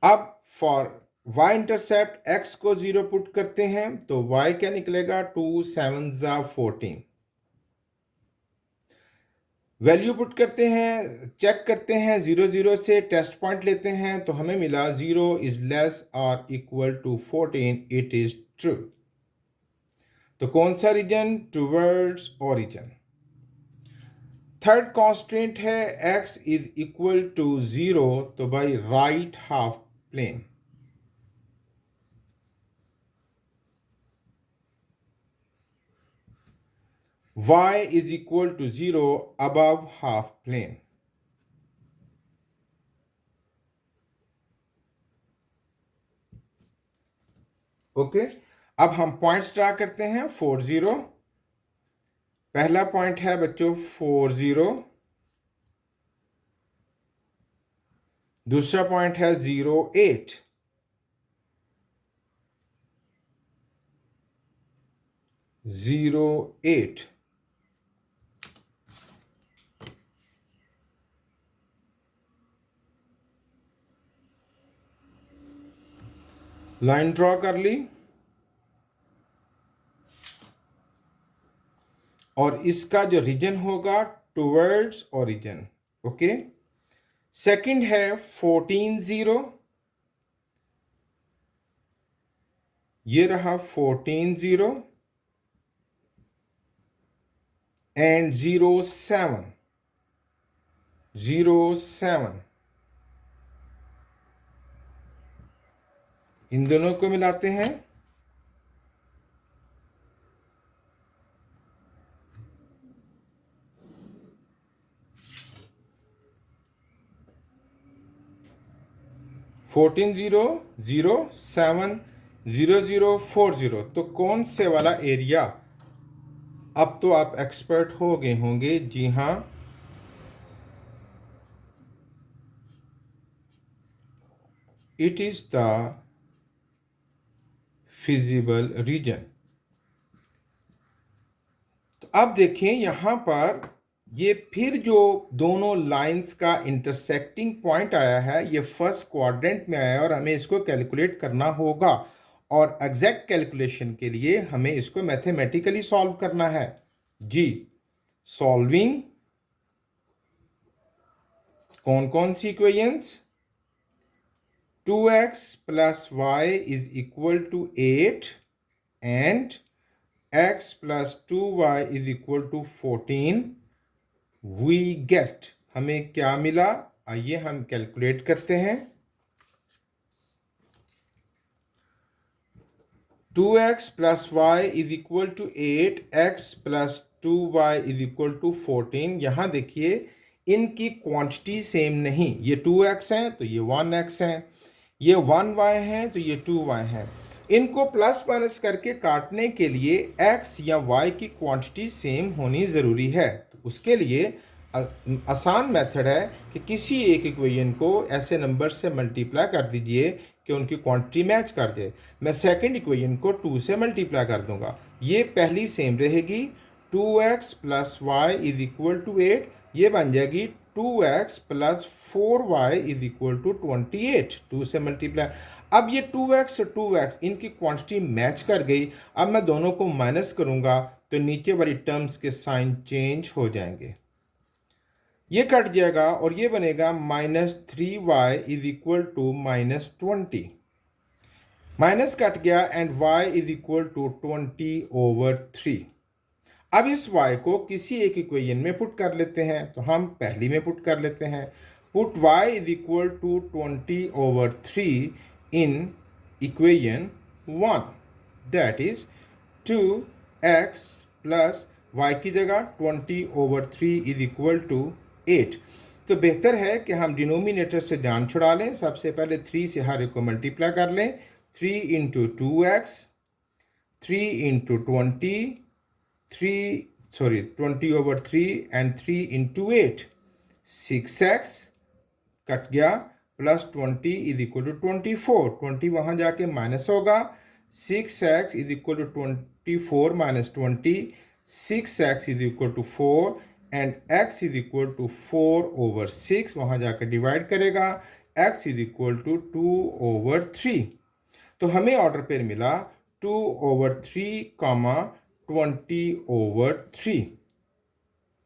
अब फॉर y इंटरसेप्ट x को 0 पुट करते हैं तो y क्या निकलेगा 2 7 14। वैल्यू पुट करते हैं, चेक करते हैं 0 0 से, टेस्ट पॉइंट लेते हैं तो हमें मिला 0 इज लेस और equal to 14, it is true. तो कौन सा region? Towards origin. Third constant है x इज इक्वल टू 0, तो भाई right half plane. y is equal to 0 above half plane। Okay अब हम पॉइंट्स ड्रा करते हैं। 40 पहला पॉइंट है बच्चों 40, दूसरा पॉइंट है 08, ज़ीरो 8। लाइन ड्रॉ कर ली। और इसका जो रीजन होगा टुवर्ड्स ओरिजिन। ओके, सेकंड है 14 0, ये रहा 14 0 एंड 0 7 इन दोनों को मिलाते हैं। 14 0 0 7 0 0 4 0, तो कौन से वाला एरिया? अब तो आप एक्सपर्ट हो गए होंगे। जी हाँ, it is the feasible region. तो अब देखें यहां पर ये फिर जो दोनों लाइंस का इंटरसेक्टिंग पॉइंट आया है, ये फर्स्ट क्वाड्रेंट में आया है और हमें इसको कैलकुलेट करना होगा। और एग्जैक्ट कैलकुलेशन के लिए हमें इसको मैथमेटिकली सॉल्व करना है। जी, सॉल्विंग कौन कौन सी equations? 2x plus y is equal to 8 and x plus 2y is equal to 14, we get, हमें क्या मिला? आइए हम कैलकुलेट करते हैं। 2x plus y is equal to 8, x plus 2y is equal to 14। यहाँ देखिए इनकी क्वांटिटी सेम नहीं, ये 2x है तो ये 1x है, ये 1y है तो ये 2y है। इनको प्लस माइनस करके काटने के लिए x या y की क्वांटिटी सेम होनी ज़रूरी है। तो उसके लिए आसान मेथड है कि किसी एक इक्वेशन को ऐसे नंबर से मल्टीप्लाई कर दीजिए कि उनकी क्वांटिटी मैच कर जाए। मैं सेकंड इक्वेशन को 2 से मल्टीप्लाई कर दूंगा, ये पहली सेम रहेगी। 2x plus y is equal to 8, ये बन जाएगी 2x plus 4y is equal to 28। 2 से मल्टीप्लाई। अब ये 2x और 2x इनकी क्वांटिटी मैच कर गई। अब मैं दोनों को माइनस करूंगा तो नीचे वाली टर्म्स के साइन चेंज हो जाएंगे, ये कट जाएगा और ये बनेगा -3y is equal to -20। Minus cut गया and y is equal to 20/3। अब इस y को किसी एक इक्वेशन में पुट कर लेते हैं, तो हम पहली में पुट कर लेते हैं। Put y is equal to 20/3 in equation 1, that is 2x plus y की जगह 20/3 इज इक्वल टू 8। तो बेहतर है कि हम डिनोमिनेटर से जान छुड़ा लें। सबसे पहले 3 से हर एक को मल्टीप्लाई कर लें। 3 into 2x, 3 into 20/3 and 3 into 8, 6x cut गया प्लस 20 इज इक्वल टू 24। 20 वहाँ जाके माइनस होगा। 6x is equal to 24 minus 20, 6x is equal to 4 and x is equal to 4/6, वहाँ जाकर डिवाइड करेगा। x is equal to 2/3। तो हमें order pair मिला 2/3 कॉमा 20/3।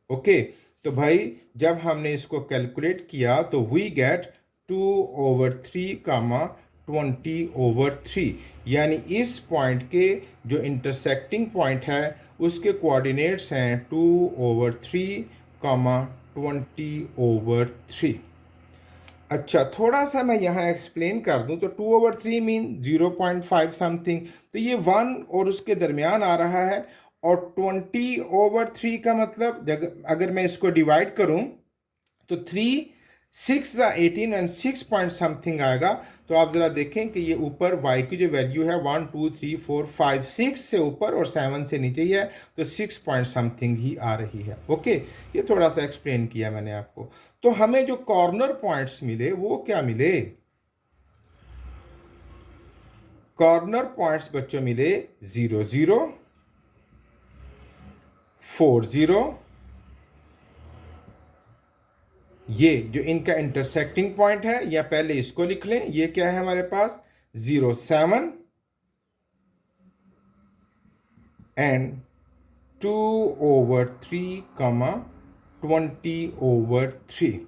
ओके, तो भाई जब हमने इसको कैलकुलेट किया तो वी गेट 2/3 कामा 20/3, यानी इस पॉइंट के जो इंटरसेक्टिंग पॉइंट है उसके कोऑर्डिनेट्स हैं 2/3 कामा 20/3। अच्छा, थोड़ा सा मैं यहाँ एक्सप्लेन कर दूँ तो 2/3 मीन 0.5 समथिंग, तो ये 1 और उसके दरमियान आ रहा है। और 20/3 का मतलब अगर मैं इसको डिवाइड करूँ तो 3 6 या 18 एंड 6 पॉइंट समथिंग आएगा। तो आप ज़रा देखें कि ये ऊपर y की जो वैल्यू है 1 2 3 4 5 6 से ऊपर और 7 से नीचे ही है, तो 6 पॉइंट समथिंग ही आ रही है। ओके, ये थोड़ा सा एक्सप्लेन किया मैंने आपको। तो हमें जो कॉर्नर पॉइंट्स मिले वो क्या मिले? कॉर्नर पॉइंट्स बच्चों मिले 0 0 4 0, ये जो इनका इंटरसेक्टिंग पॉइंट है, या पहले इसको लिख लें, ये क्या है हमारे पास 0 7 एंड 2/3, 20/3।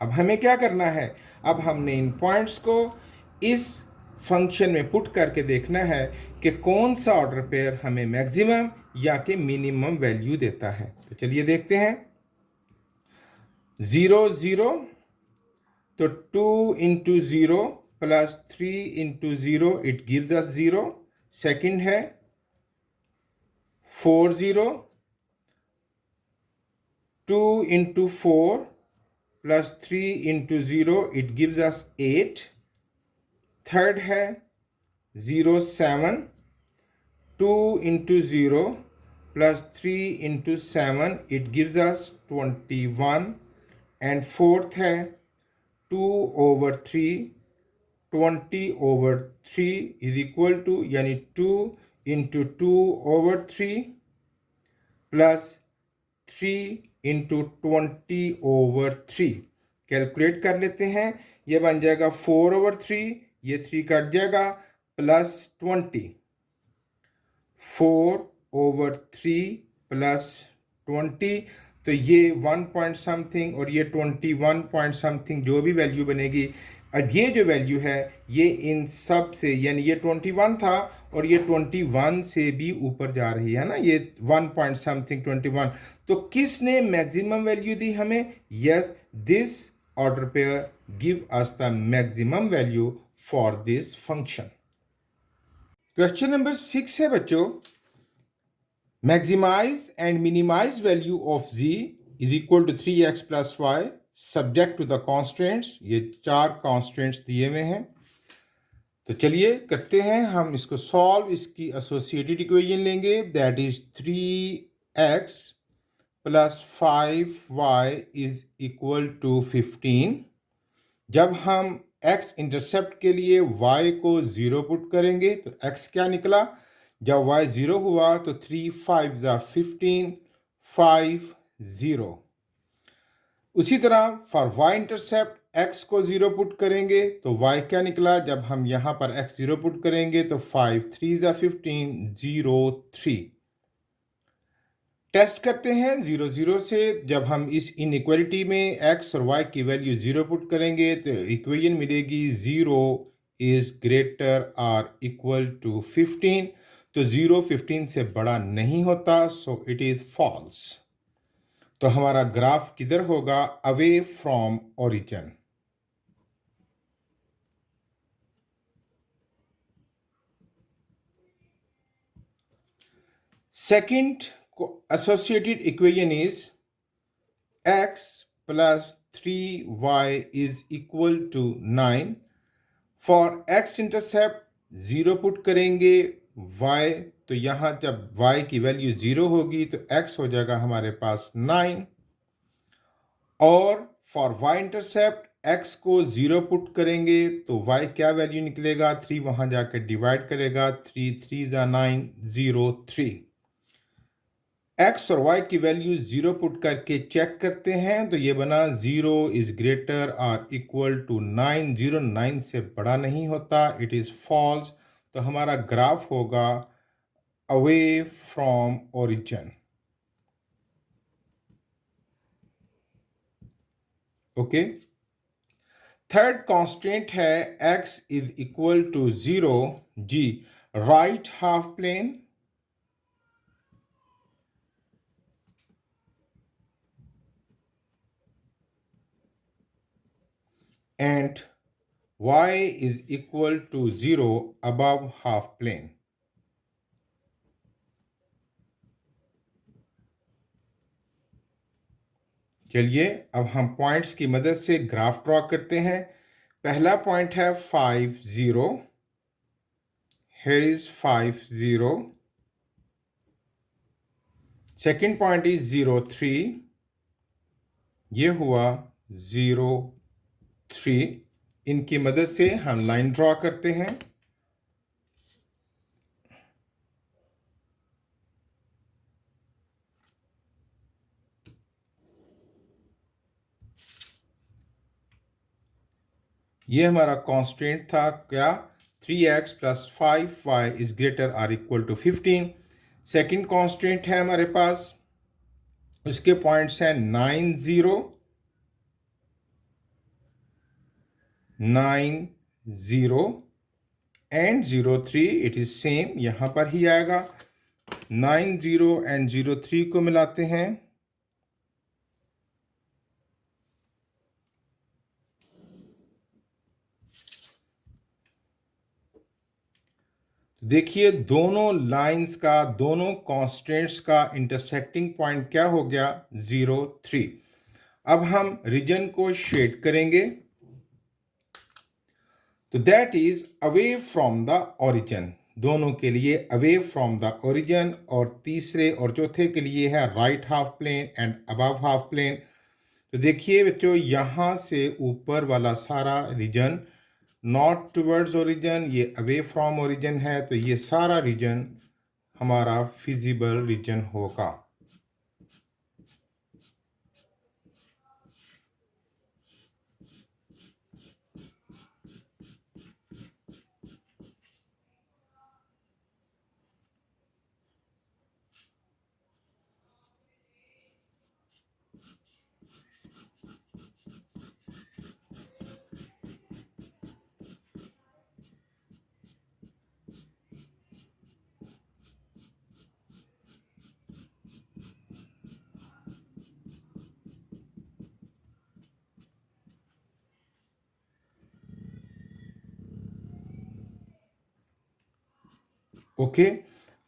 अब हमें क्या करना है? अब हमने इन पॉइंट्स को इस फंक्शन में पुट करके देखना है कि कौन सा ऑर्डर पेयर हमें मैक्सिमम या कि मिनिमम वैल्यू देता है। तो चलिए देखते हैं। 0 0, तो 2 into 0 plus 3 into 0 it gives us 0। Second है 4 0, 2 into 4 plus 3 into 0 it gives us 8। Third है 0 7, 2 into 0 plus 3 into 7 it gives us 21। And fourth है 2/3, 20/3 इज इक्वल टू, यानी 2 इंटू 2/3 प्लस 3 इंटू 20/3। कैलकुलेट कर लेते हैं। ये बन जाएगा 4/3, ये 3 कट जाएगा, प्लस 20। 4/3 प्लस 20, तो ये 1 पॉइंट समथिंग और ये 21 पॉइंट समथिंग जो भी वैल्यू बनेगी। अब ये जो वैल्यू है ये इन सब से, यानी ये 21 था और ये 21 से भी ऊपर जा रही है ना, ये 1 पॉइंट समथिंग 21। तो किसने मैक्सिमम वैल्यू दी हमें? Yes, this order pair give us the maximum value for this function. Question number 6 है बच्चों, maximise and minimise value of z is equal to 3x plus y subject to the constants. ये 4 constants दिए हुए हैं। तो चलिए करते हैं हम इसको सॉल्व। इसकी एसोसिएटेड इक्वेशन लेंगे, that is 3x plus 5y is equal to 15। जब हम x इंटरसेप्ट के लिए y को 0 पुट करेंगे तो x क्या निकला? जब y 0 हुआ तो 3 5 15, 5 0। उसी तरह फॉर y इंटरसेप्ट x को 0 पुट करेंगे तो y क्या निकला? जब हम यहाँ पर x 0 पुट करेंगे तो 5 3 15, 0 3। टेस्ट करते हैं 0 0 से। जब हम इस इनइक्वालिटी में x और y की वैल्यू 0 पुट करेंगे तो इक्वेशन मिलेगी 0 is greater or equal to 15। तो 0 15 से बड़ा नहीं होता, सो इट इज फॉल्स। तो हमारा ग्राफ किधर होगा? Away from origin. Second associated equation is x plus 3y is equal to 9। For x intercept 0 put करेंगे, y तो यहाँ जब y की वैल्यू 0 होगी तो x हो जाएगा हमारे पास 9। और फॉर y इंटरसेप्ट x को 0 पुट करेंगे तो y क्या वैल्यू निकलेगा? 3 वहाँ जाकर डिवाइड करेगा, 3 3 9, 0 3। x और y की वैल्यू 0 पुट करके चेक करते हैं तो ये बना 0 is greater or equal to 9। 0 9 से बड़ा नहीं होता, इट इज फॉल्स। तो हमारा ग्राफ होगा away from origin. Okay. Third constant है x is equal to 0 g, right half plane and y is equal to 0 above half plane। चलिए अब हम पॉइंट्स की मदद से ग्राफ ड्रॉ करते हैं। पहला पॉइंट है 5 0, here is 5 0। Second point is 0 3, ये हुआ 0 3। इनकी मदद से हम लाइन ड्रॉ करते हैं। ये हमारा कांस्टेंट था क्या? 3x plus 5y is greater or equal to 15। Second constant है हमारे पास, उसके पॉइंट्स हैं 9 0 9 0 एंड 0 3। इट इज सेम, यहां पर ही आएगा। 9 0 एंड 0 3 को मिलाते हैं, देखिए दोनों लाइंस का, दोनों कांस्टेंट्स का इंटरसेक्टिंग पॉइंट क्या हो गया, 0 3। अब हम रीजन को शेड करेंगे, तो that is away from the origin, दोनों के लिए अवे फ्रॉम द ओरिजिन, और तीसरे और चौथे के लिए है right half plane and above half plane. तो देखिए बच्चों, यहां से ऊपर वाला सारा रीजन नॉट टुवर्ड्स ओरिजिन, ये अवे फ्रॉम ओरिजिन है, तो ये सारा रीजन हमारा फिजिबल रीजन होगा। ओके,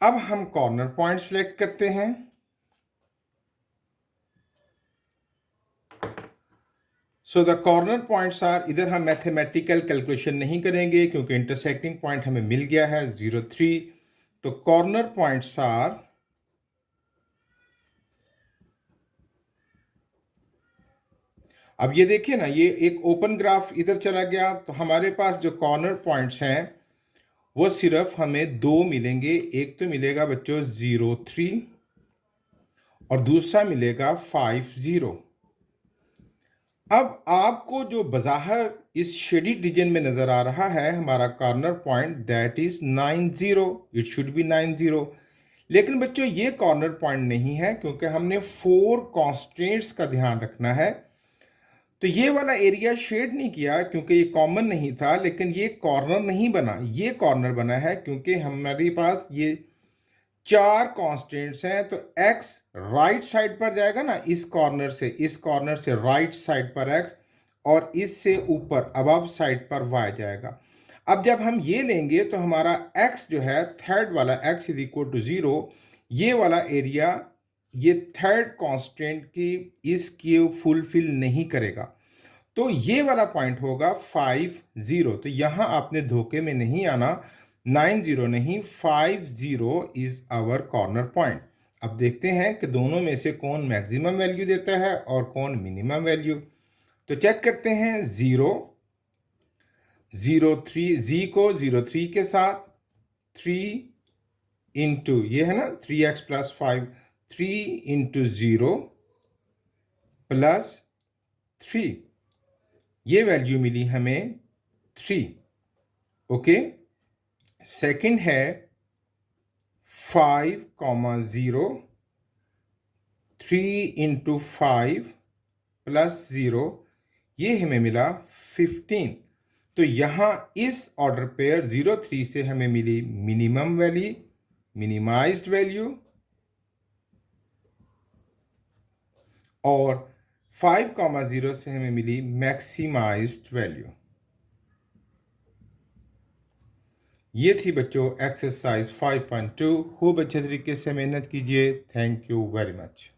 अब हम कॉर्नर पॉइंट सेलेक्ट करते हैं। So the corner points are, इधर हम मैथमेटिकल कैलकुलेशन नहीं करेंगे क्योंकि इंटरसेक्टिंग पॉइंट हमें मिल गया है 0 3। तो कॉर्नर पॉइंट्स आर, अब ये देखिए ना, ये एक ओपन ग्राफ इधर चला गया, तो हमारे पास जो कॉर्नर पॉइंट्स हैं वो सिर्फ हमें दो मिलेंगे। एक तो मिलेगा बच्चों 0 3 और दूसरा मिलेगा 5 0। अब आपको जो बज़ाहिर इस शेडिड रीजन में नजर आ रहा है हमारा corner point, that is 9 0, it should be 9 0। लेकिन बच्चों ये कॉर्नर पॉइंट नहीं है क्योंकि हमने 4 कॉन्स्टेंट्स का ध्यान रखना है। तो ये वाला एरिया शेड नहीं किया क्योंकि ये कॉमन नहीं था, लेकिन ये कॉर्नर नहीं बना, ये कॉर्नर बना है क्योंकि हमारे पास ये 4 कांस्टेंट्स हैं। तो x राइट साइड पर जाएगा ना, इस कॉर्नर से, इस कॉर्नर से राइट साइड पर x, और इससे ऊपर अबव साइड पर y जाएगा। अब जब हम ये लेंगे तो हमारा x जो है, थर्ड वाला x इज इक्वल टू 0, ये वाला एरिया ये थर्ड कांस्टेंट की इसकी फुलफिल नहीं करेगा। तो ये वाला पॉइंट होगा 5 0। तो यहां आपने धोखे में नहीं आना, 9 0 नहीं, 5 0 इज आवर कॉर्नर पॉइंट। अब देखते हैं कि दोनों में से कौन मैक्सिमम वैल्यू देता है और कौन मिनिमम वैल्यू। तो चेक करते हैं, 0 0 3, जी को 0 3 के साथ 3 इंटू, ये है ना 3x प्लस 5, 3 इंटू 0 प्लस 3, ये वैल्यू मिली हमें 3। ओके, सेकंड है 5 0, 3 इंटू 5 प्लस 0, ये हमें मिला 15। तो यहां इस ऑर्डर पेयर 0 3 से हमें मिली मिनिमम वैल्यू, मिनिमाइज्ड वैल्यू, और 5 0 से हमें मिली मैक्सिमाइज्ड वैल्यू। ये थी बच्चों एक्सरसाइज 5.2। खूब अच्छे तरीके से मेहनत कीजिए। Thank you very much.